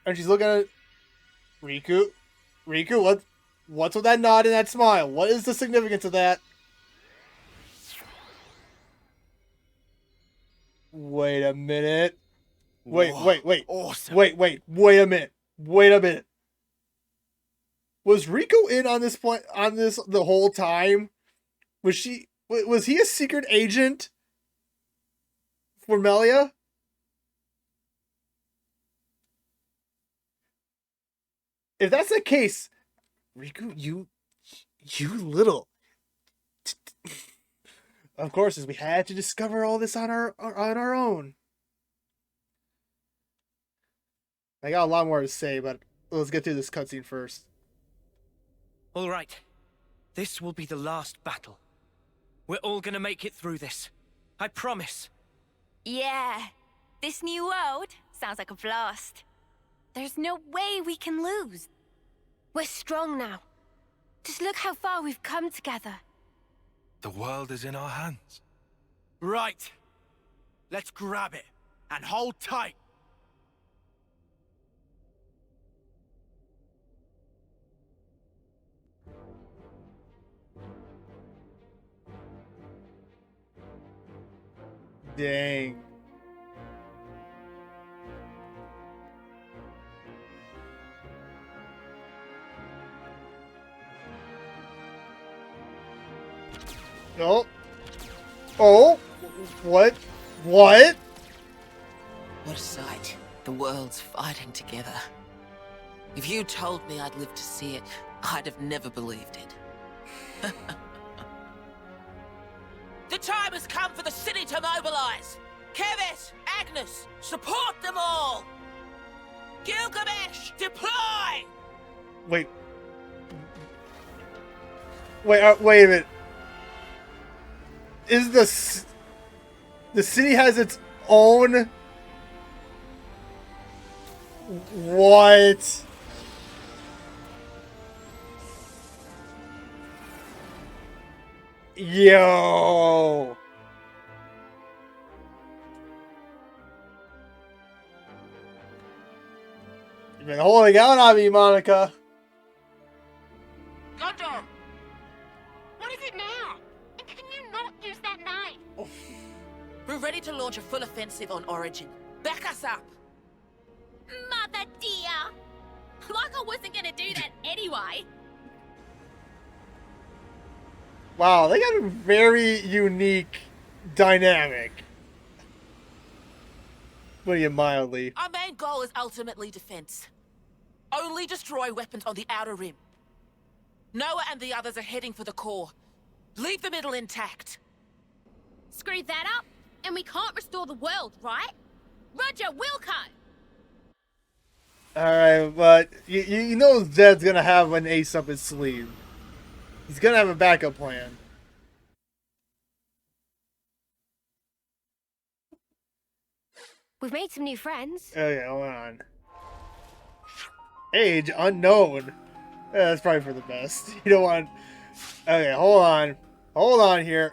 Speaker 2: And she's looking at Riku. Riku, what's with that nod and that smile? What is the significance of that? Wait a minute. Wait.
Speaker 9: Awesome.
Speaker 2: Wait a minute. Wait a minute. Was Riku in on this point, on this the whole time? Was he a secret agent for Melia? If that's the case, Riku, you little. Of course, as we had to discover all this on our own. I got a lot more to say, but let's get through this cutscene first.
Speaker 5: All right. This will be the last battle. We're all gonna make it through this. I promise.
Speaker 6: Yeah, this new world sounds like a blast.
Speaker 10: There's no way we can lose. We're strong now. Just look how far we've come together.
Speaker 7: The world is in our hands.
Speaker 9: Right. Let's grab it and hold tight.
Speaker 2: Dang. Oh. Oh. What? What?
Speaker 11: What a sight. The world's fighting together. If you told me I'd live to see it, I'd have never believed it. The time has come for the city to mobilize! Keves, Agnes, support them all! Gilgamesh, deploy!
Speaker 2: Wait. Wait a minute. Is the city has its own? What? Yo. You've been holding out on me, Monica.
Speaker 6: Gondor! What is it now? And can you not use that knife?
Speaker 11: We're ready to launch a full offensive on Origin. Back us up!
Speaker 6: Mother dear! Like I wasn't gonna do that anyway.
Speaker 2: Wow, they got a very unique dynamic. Putting it mildly.
Speaker 11: Our main goal is ultimately defense. Only destroy weapons on the Outer Rim. Noah and the others are heading for the core. Leave the middle intact.
Speaker 6: Screw that up, and we can't restore the world, right? Roger, Wilco!
Speaker 2: Alright, but you know Zed's gonna have an ace up his sleeve. He's gonna have a backup plan.
Speaker 10: We've made some new friends.
Speaker 2: Oh yeah, hold on. Age unknown. Yeah, that's probably for the best. You don't want. Okay, hold on. Hold on here.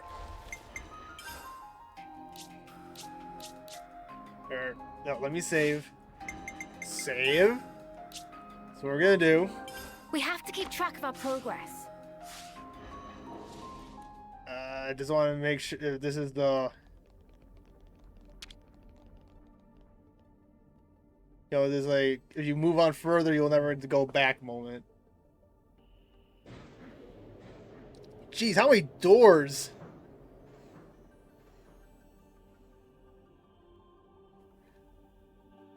Speaker 2: No, let me save. Save. That's what we're gonna do.
Speaker 10: We have to keep track of our progress.
Speaker 2: I just want to make sure this is the. You know, there's like, if you move on further, you'll never go back moment. Jeez, how many doors?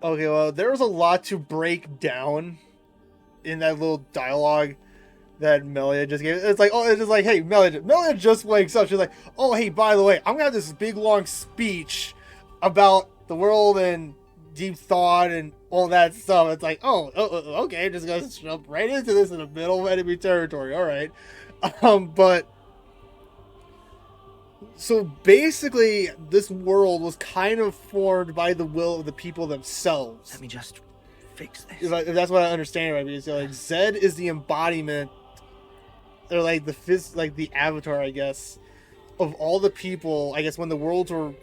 Speaker 2: Okay, well, there was a lot to break down in that little dialogue that Melia just gave. It's like, oh, it's just like, hey, Melia just wakes up. She's like, oh, hey, by the way, I'm gonna have this big long speech about the world and deep thought and all that stuff. It's like, okay, I'm just gonna jump right into this in the middle of enemy territory. All right, but so basically, this world was kind of formed by the will of the people themselves.
Speaker 5: Let me just fix this.
Speaker 2: If that's what I understand, right? Because like Zed is the embodiment, or like the avatar, I guess, of all the people. I guess when the worlds were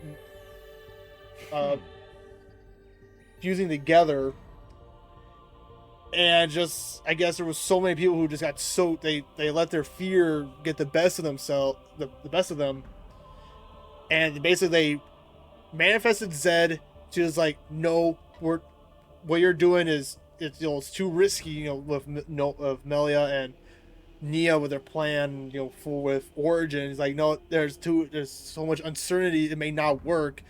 Speaker 2: fusing together, and just I guess there was so many people who just got so they let their fear get the best of themselves, the best of them, and basically they manifested Zed to just like, no, what you're doing is it's too risky, with Melia and Nia with their plan, with Origin. It's like, no, there's so much uncertainty, it may not work.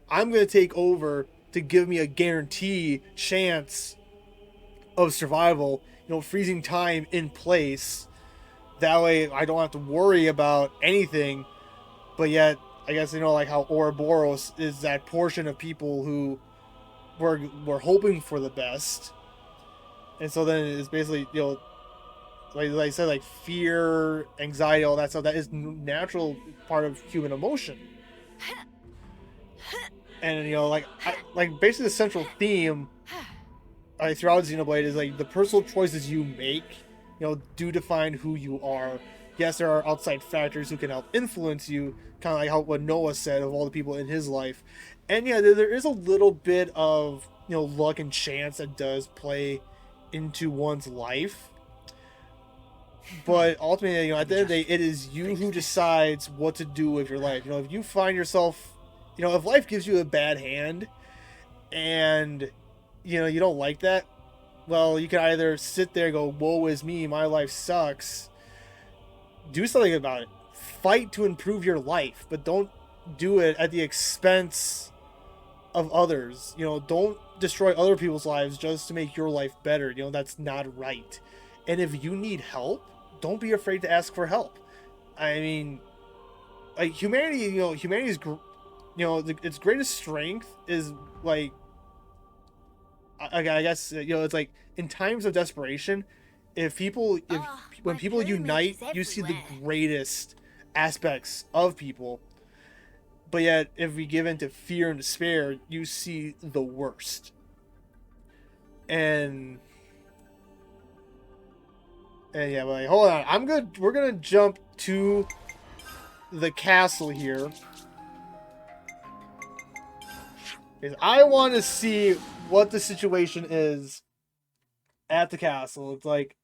Speaker 2: I'm gonna take over to give me a guarantee chance of survival, freezing time in place. That way I don't have to worry about anything. But yet, I guess, like how Ouroboros is that portion of people who were hoping for the best. And so then it's basically, like I said, like fear, anxiety, all that stuff, that is natural part of human emotion. And, like basically the central theme throughout Xenoblade is like the personal choices you make, do define who you are. Yes, there are outside factors who can help influence you, kind of like what Noah said of all the people in his life. And yeah, there is a little bit of, luck and chance that does play into one's life. But ultimately, at the end of the day, it is you who decides what to do with your life. If you find yourself, if life gives you a bad hand and, you don't like that, well, you can either sit there and go, woe is me, my life sucks. Do something about it. Fight to improve your life, but don't do it at the expense of others. Don't destroy other people's lives just to make your life better. That's not right. And if you need help, don't be afraid to ask for help. I mean, like humanity, humanity's, its greatest strength is like, I guess, it's like in times of desperation, when people unite, you see the greatest aspects of people. But yet, if we give in to fear and despair, you see the worst. And yeah, but like, hold on, we're gonna jump to the castle here, because I want to see what the situation is at the castle. It's like,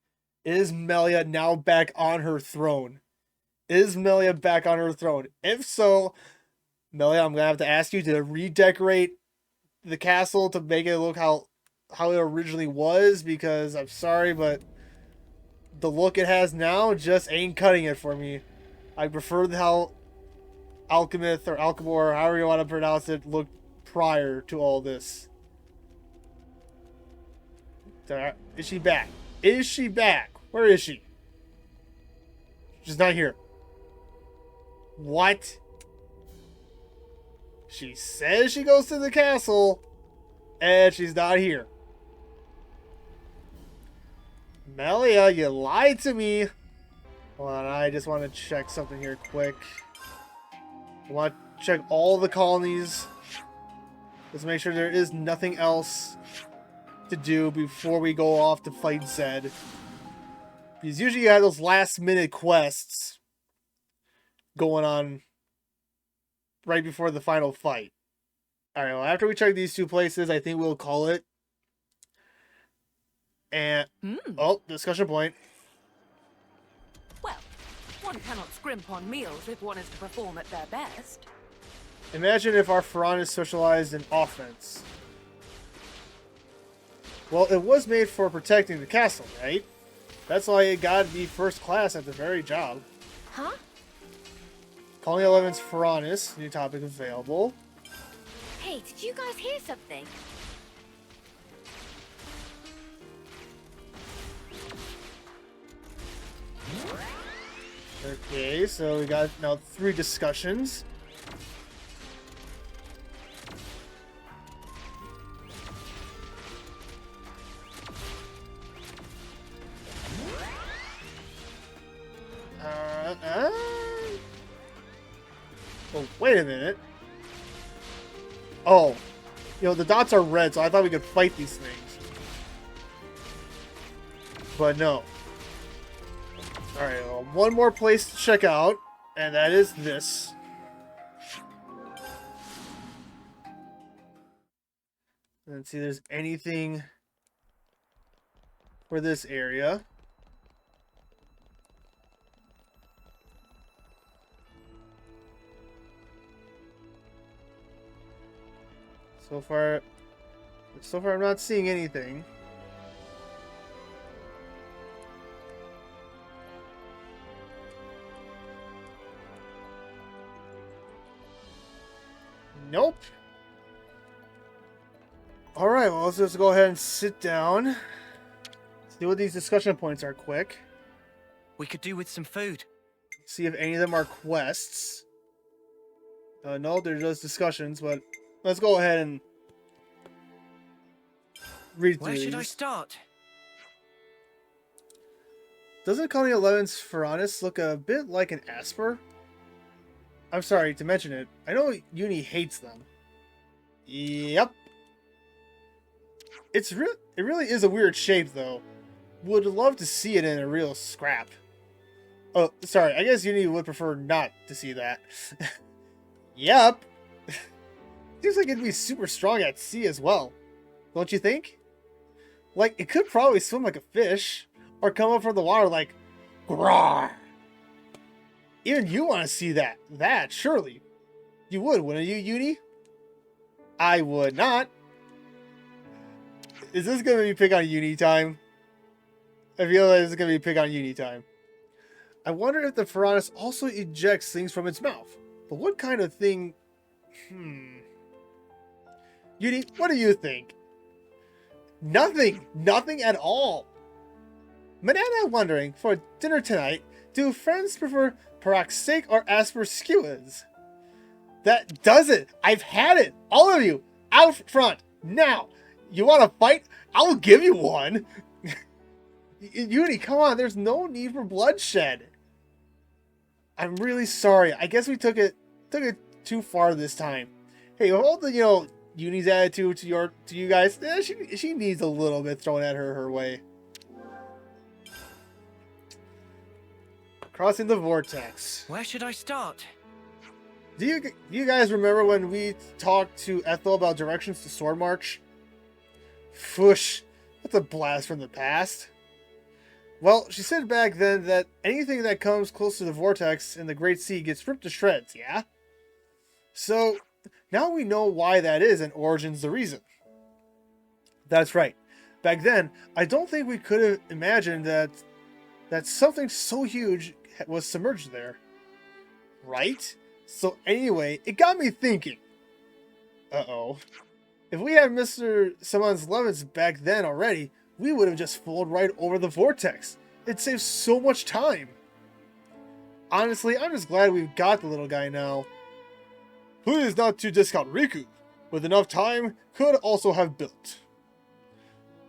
Speaker 2: is Melia now back on her throne? Is Melia back on her throne? If so, Melia, I'm gonna have to ask you to redecorate the castle to make it look how it originally was, because I'm sorry, but the look it has now just ain't cutting it for me. I prefer how Alchemist or Alchemor, however you want to pronounce it, looked prior to all this. Is she back? Is she back? Where is she? She's not here. What? She says she goes to the castle, and she's not here. Melia, you lied to me. Hold on, I just want to check something here quick. I want to check all the colonies. Let's make sure there is nothing else to do before we go off to fight Zed. Because usually you have those last minute quests going on right before the final fight. All right, well, after we check these two places, I think we'll call it. And, oh, discussion point.
Speaker 4: Well, one cannot scrimp on meals if one is to perform at their best.
Speaker 2: Imagine if our Ferran socialized in offense. Well, it was made for protecting the castle, right? That's why it got to be first class at the very job.
Speaker 10: Huh?
Speaker 2: Colony 11's Ferranis, new topic available.
Speaker 10: Hey, did you guys hear something?
Speaker 2: Okay, so we got now 3 discussions. Oh, wait a minute. Oh, you know, the dots are red, so I thought we could fight these things. But no. Alright, well, one more place to check out, and that is this. Let's see if there's anything for this area. So far I'm not seeing anything. Nope. Alright, well, let's just go ahead and sit down. See what these discussion points are quick.
Speaker 5: We could do with some food.
Speaker 2: See if any of them are quests. No, they're just discussions, but let's go ahead and read through
Speaker 5: Where should
Speaker 2: these.
Speaker 5: I start?
Speaker 2: Doesn't Colony 11's Ferranis look a bit like an Asper? I'm sorry to mention it. I know Uni hates them. Yep. It really is a weird shape, though. Would love to see it in a real scrap. Oh, sorry. I guess Uni would prefer not to see that. Yep. Seems like it'd be super strong at sea as well. Don't you think? Like, it could probably swim like a fish. Or come up from the water like, Grawr! Even you want to see that. That, surely. You would, wouldn't you, Uni? I would not. Is this going to be pick on Uni time? I feel like this is going to be pick on Uni time. I wonder if the Ferranis also ejects things from its mouth. But what kind of thing... Uni, what do you think? Nothing. Nothing at all. Manana wondering, for dinner tonight, do friends prefer Paroxake or Asper skewers? That does it! I've had it! All of you! Out front! Now! You want to fight? I'll give you one! Uni, come on, there's no need for bloodshed. I'm really sorry. I guess we took it too far this time. Hey, hold the, Uni's attitude to you guys. Yeah, she needs a little bit thrown at her way. Crossing the vortex.
Speaker 5: Where should I start?
Speaker 2: Do you guys remember when we talked to Ethel about directions to Sword March? Fush, that's a blast from the past. Well, she said back then that anything that comes close to the vortex in the Great Sea gets ripped to shreds, yeah? So, now we know why that is and Origin's the reason. That's right. Back then, I don't think we could have imagined that something so huge was submerged there. Right? So anyway, it got me thinking. Uh-oh. If we had Mr. Simon's Levitz back then already, we would have just flown right over the vortex. It saves so much time. Honestly, I'm just glad we've got the little guy now. Please not to discount Riku. With enough time, could also have built.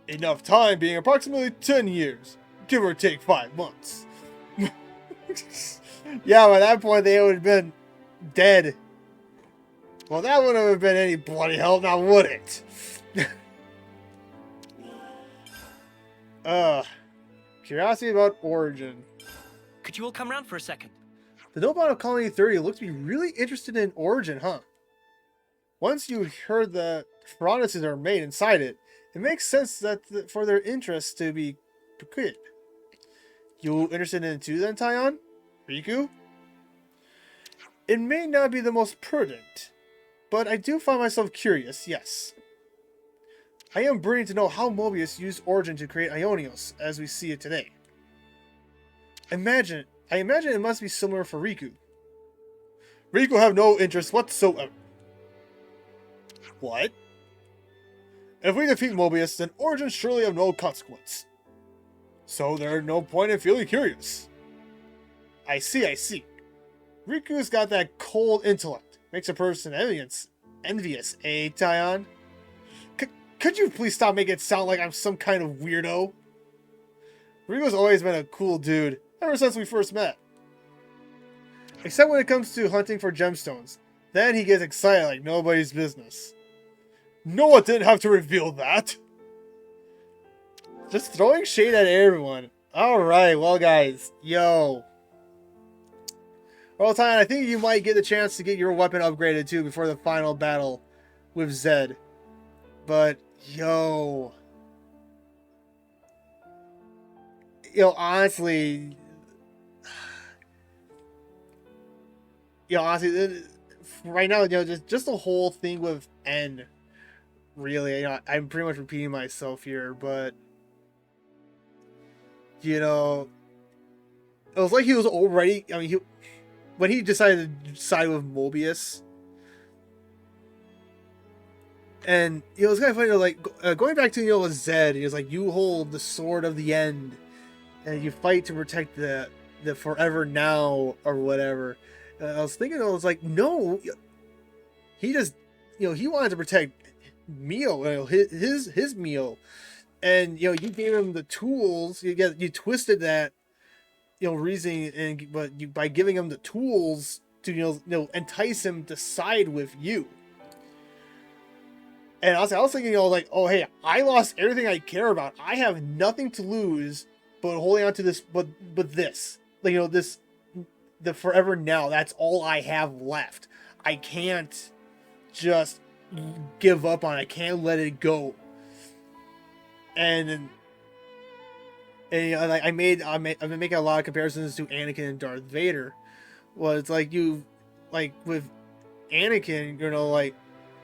Speaker 2: Enough time being approximately 10 years. Give or take 5 months. Yeah, by that point they would have been dead. Well, that wouldn't have been any bloody help, now would it? Curiosity about Origin.
Speaker 5: Could you all come round for a second?
Speaker 2: The Nobot of Colony 30 look to be really interested in Origin, huh? Once you heard the promises are made inside it, it makes sense that for their interests to be quick. You interested in it too then, Taion? Riku? It may not be the most prudent, but I do find myself curious, yes. I am burning to know how Mobius used Origin to create Ionios as we see it today. I imagine it must be similar for Riku. Riku will have no interest whatsoever. What? If we defeat Mobius, then Origin surely have no consequence. So there's no point in feeling curious. I see. Riku's got that cold intellect. Makes a person envious, eh, Taion? Could you please stop making it sound like I'm some kind of weirdo? Riku's always been a cool dude, ever since we first met. Except when it comes to hunting for gemstones. Then he gets excited like nobody's business. Noah didn't have to reveal that! Just throwing shade at everyone. Alright, well guys, yo. Well, Taion, I think you might get the chance to get your weapon upgraded too before the final battle with Zed. But, yo. Honestly, right now, just the whole thing with N, really, I'm pretty much repeating myself here, but, it was like he was already, when he decided to side with Mobius, and it was kind of funny, like, going back to, Zed, he was like, you hold the sword of the end, and you fight to protect the forever now, or whatever. I was thinking, I was like, no, he just, he wanted to protect Mio, his Mio, and you gave him the tools. You twisted that, reasoning, and by giving him the tools to entice him to side with you. And I was thinking, like, oh hey, I lost everything I care about. I have nothing to lose but holding on to this, but this, like, this. The forever now, that's all I have left. I can't just give up on it. I can't let it go. And like I've been making a lot of comparisons to Anakin and Darth Vader. Well, it's like with Anakin,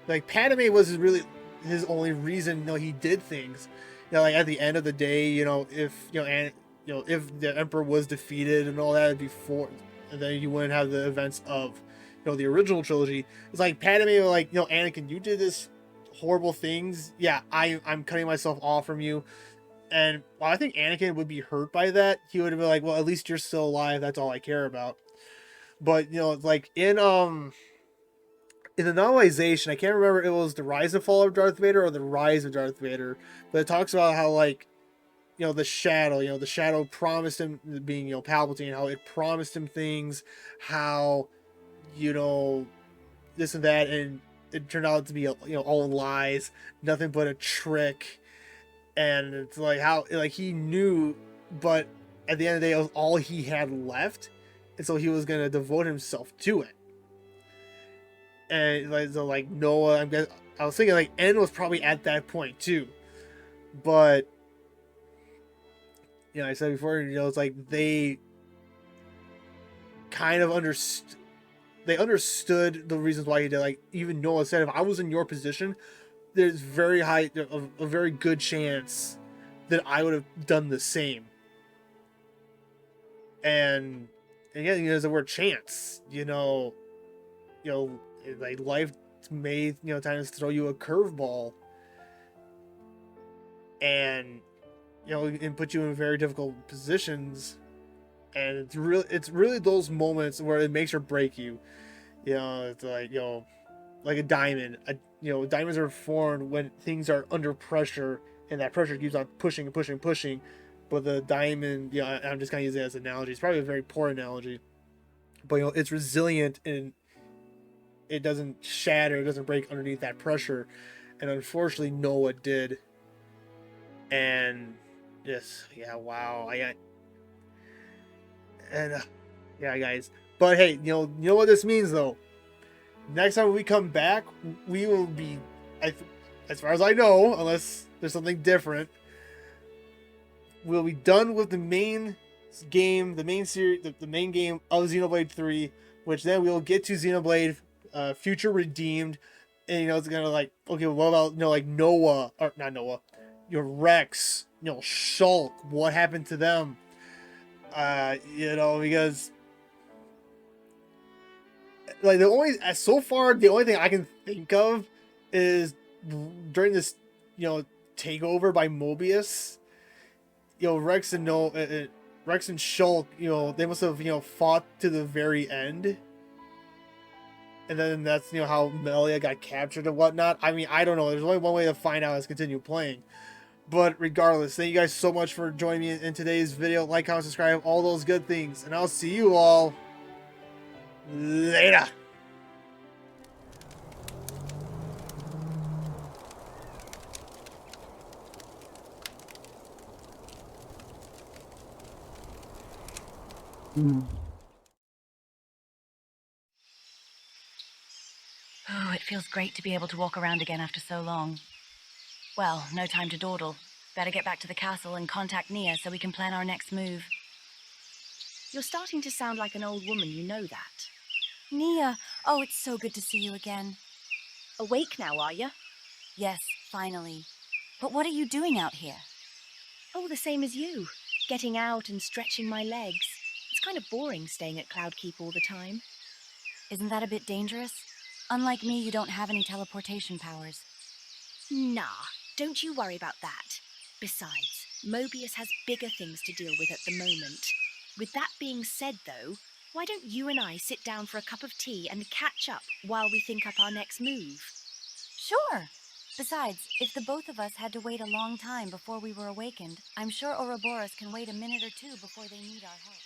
Speaker 2: like Padme was really his only reason he did things. Like at the end of the day, if if the Emperor was defeated and all that before, and then you wouldn't have the events of, the original trilogy. It's like Padme, like, Anakin, you did this horrible things. Yeah, I'm cutting myself off from you. And while I think Anakin would be hurt by that, he would have been like, well, at least you're still alive. That's all I care about. But, like in the novelization, I can't remember if it was the Rise and Fall of Darth Vader or the Rise of Darth Vader, but it talks about how, like, the shadow promised him, being, Palpatine, how it promised him things, how, this and that, and it turned out to be, all lies, nothing but a trick. And it's like how, like, he knew, but at the end of the day, it was all he had left, and so he was going to devote himself to it. And like Noah, I was thinking like N was probably at that point too, but I said before, it's like they kind of understood the reasons why he did. Like even Noah said, if I was in your position, there's a very good chance that I would have done the same. And again, there's the word chance. Like life may times throw you a curveball, and and put you in very difficult positions, and it's really those moments where it makes or break you. It's like like a diamond. Diamonds are formed when things are under pressure, and that pressure keeps on pushing and pushing and pushing. But the diamond, I'm just kind of using it as an analogy. It's probably a very poor analogy, but it's resilient and it doesn't shatter, it doesn't break underneath that pressure. And unfortunately, Noah did. And just, wow. Yeah, guys. But hey, you know what this means though? next time we come back, we will be, as far as I know, unless there's something different, we'll be done with the main game, the main series, the main game of Xenoblade 3, which then we'll get to Xenoblade Future Redeemed, and you know it's gonna like, okay, what about, you know, like Noah, or not Noah, your Rex, you know, Shulk, what happened to them? You know, because like so far the only thing I can think of is during this, you know, takeover by Mobius, you know, Rex and Shulk, you know, they must have, you know, fought to the very end. And then that's, you know, how Melia got captured and whatnot. I mean, I don't know. There's only one way to find out is continue playing. But regardless, thank you guys so much for joining me in today's video. Like, comment, subscribe, all those good things. And I'll see you all later.
Speaker 3: Oh, it feels great to be able to walk around again after so long. Well, no time to dawdle. Better get back to the castle and contact Nia so we can plan our next move. You're starting to sound like an old woman, you know that.
Speaker 12: Nia, oh, it's so good to see you again.
Speaker 3: Awake now, are you?
Speaker 12: Yes, finally. But what are you doing out here?
Speaker 3: Oh, the same as you. Getting out and stretching my legs. It's kind of boring staying at Cloud Keep all the time.
Speaker 12: Isn't that a bit dangerous? Unlike me, you don't have any teleportation powers.
Speaker 3: Nah, don't you worry about that. Besides, Mobius has bigger things to deal with at the moment. With that being said, though, why don't you and I sit down for a cup of tea and catch up while we think up our next move?
Speaker 12: Sure. Besides, if the both of us had to wait a long time before we were awakened, I'm sure Ouroboros can wait a minute or two before they need our help.